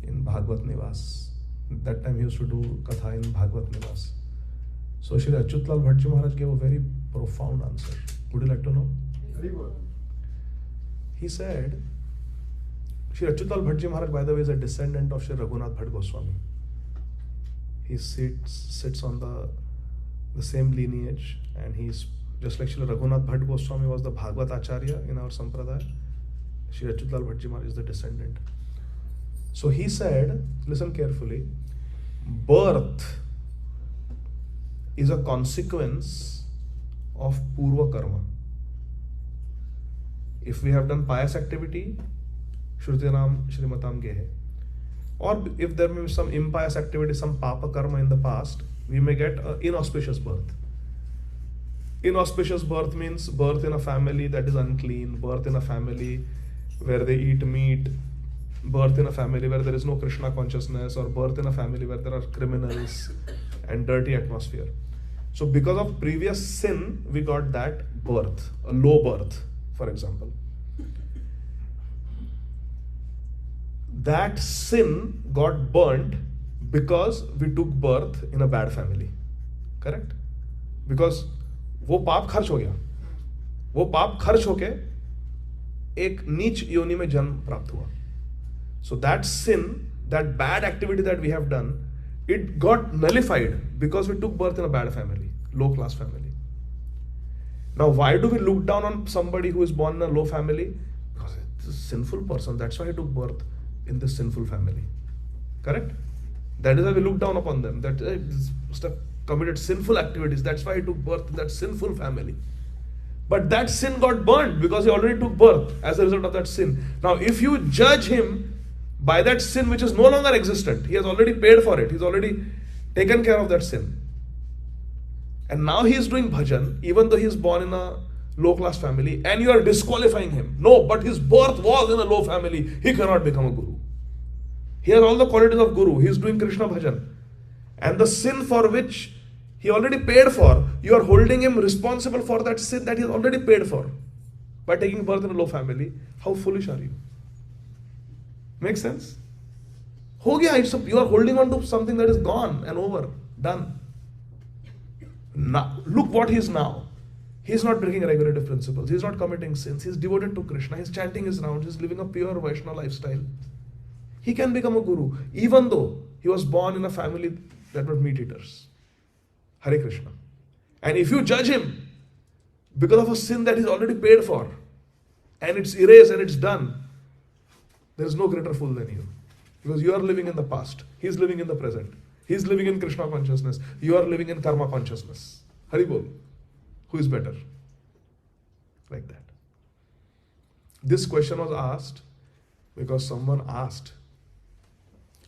in Bhagavad Nivas. That time he used to do Katha in Bhagavad Nivas. So Shri Achyutlal Bhattji Maharaj gave a very profound answer. Would you like to know? Very good. He said, Shri Achyutlal Bhattji Maharaj, by the way, is a descendant of Shri Raghunath Bhatt Goswami. He sits on the same lineage, and he's just like Shri Raghunath Bhatt Goswami was the Bhagavad Acharya in our Sampradaya. Shri Achyutlal Bhattji Maharaj is the descendant. So he said, listen carefully, birth is a consequence of Purva Karma. If we have done pious activity, Shrutinam Shrimatam Gehe. Or if there may be some impious activity, some Papa Karma in the past, we may get an inauspicious birth. Inauspicious birth means birth in a family that is unclean, birth in a family where they eat meat, birth in a family where there is no Krishna consciousness, or birth in a family where there are criminals and dirty atmosphere. So because of previous sin, we got that birth, a low birth, for example. That sin got burnt because we took birth in a bad family. Correct? Because वो पाप खर्च हो गया, वो पाप खर्च होके एक नीच योनि में जन्म प्राप्त हुआ. So that sin, that bad activity that we have done, it got nullified because we took birth in a bad family, low class family. Now why do we look down on somebody who is born in a low family? Because it's a sinful person, that's why he took birth in this sinful family. Correct? That is why we look down upon them, that they must have committed sinful activities, that's why he took birth in that sinful family. But that sin got burnt because he already took birth as a result of that sin. Now if you judge him by that sin which is no longer existent, he has already paid for it, he's already taken care of that sin. And now he is doing bhajan, even though he is born in a low class family, and you are disqualifying him. No, but his birth was in a low family, he cannot become a guru. He has all the qualities of guru, he is doing Krishna bhajan. And the sin for which he already paid for, you are holding him responsible for that sin that he has already paid for by taking birth in a low family. How foolish are you? Makes sense? Ho gaya, you are holding on to something that is gone and over, done. Now, look what he is now. He is not breaking regulative principles, he is not committing sins, he is devoted to Krishna, he is chanting his rounds, he is living a pure Vaishnava lifestyle. He can become a guru, even though he was born in a family that were meat eaters. Hare Krishna. And if you judge him because of a sin that he's already paid for, and it's erased and it's done, there is no greater fool than you. Because you are living in the past, he is living in the present. He is living in Krishna consciousness, you are living in karma consciousness. Haribol. Who is better? Like that. This question was asked because someone asked,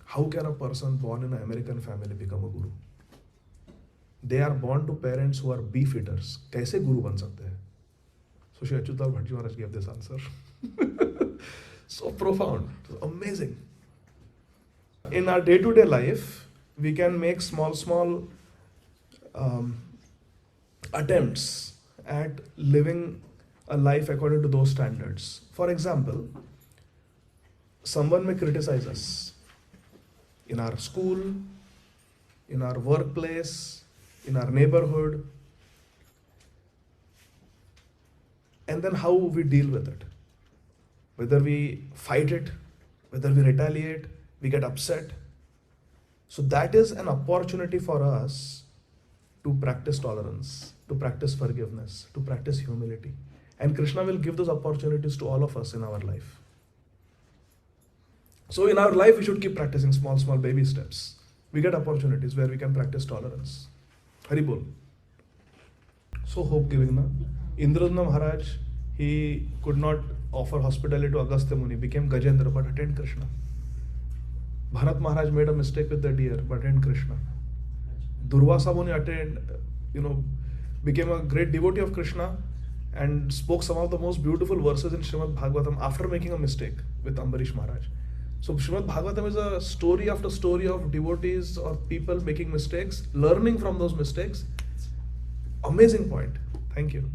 how can a person born in an American family become a guru? They are born to parents who are beef eaters. कैसे गुरु बन सकते हैं? So Shri Achyutal Bhattji Maharaj gave this answer. So profound, so amazing. In our day-to-day life, we can make small attempts at living a life according to those standards. For example, someone may criticize us in our school, in our workplace, in our neighborhood, and then how we deal with it. Whether we fight it, whether we retaliate, we get upset. So that is an opportunity for us to practice tolerance, to practice forgiveness, to practice humility. And Krishna will give those opportunities to all of us in our life. So in our life, we should keep practicing small, small baby steps. We get opportunities where we can practice tolerance. Hari Bol. So hope giving, na? Indradna Maharaj, he could not offer hospitality to Agastya Muni, became Gajendra, but attained Krishna. Bharat Maharaj made a mistake with the deer, but attained Krishna. Durvasa Muni attained, became a great devotee of Krishna and spoke some of the most beautiful verses in Srimad Bhagavatam after making a mistake with Ambarish Maharaj. So Srimad Bhagavatam is a story after story of devotees or people making mistakes, learning from those mistakes. Amazing point. Thank you.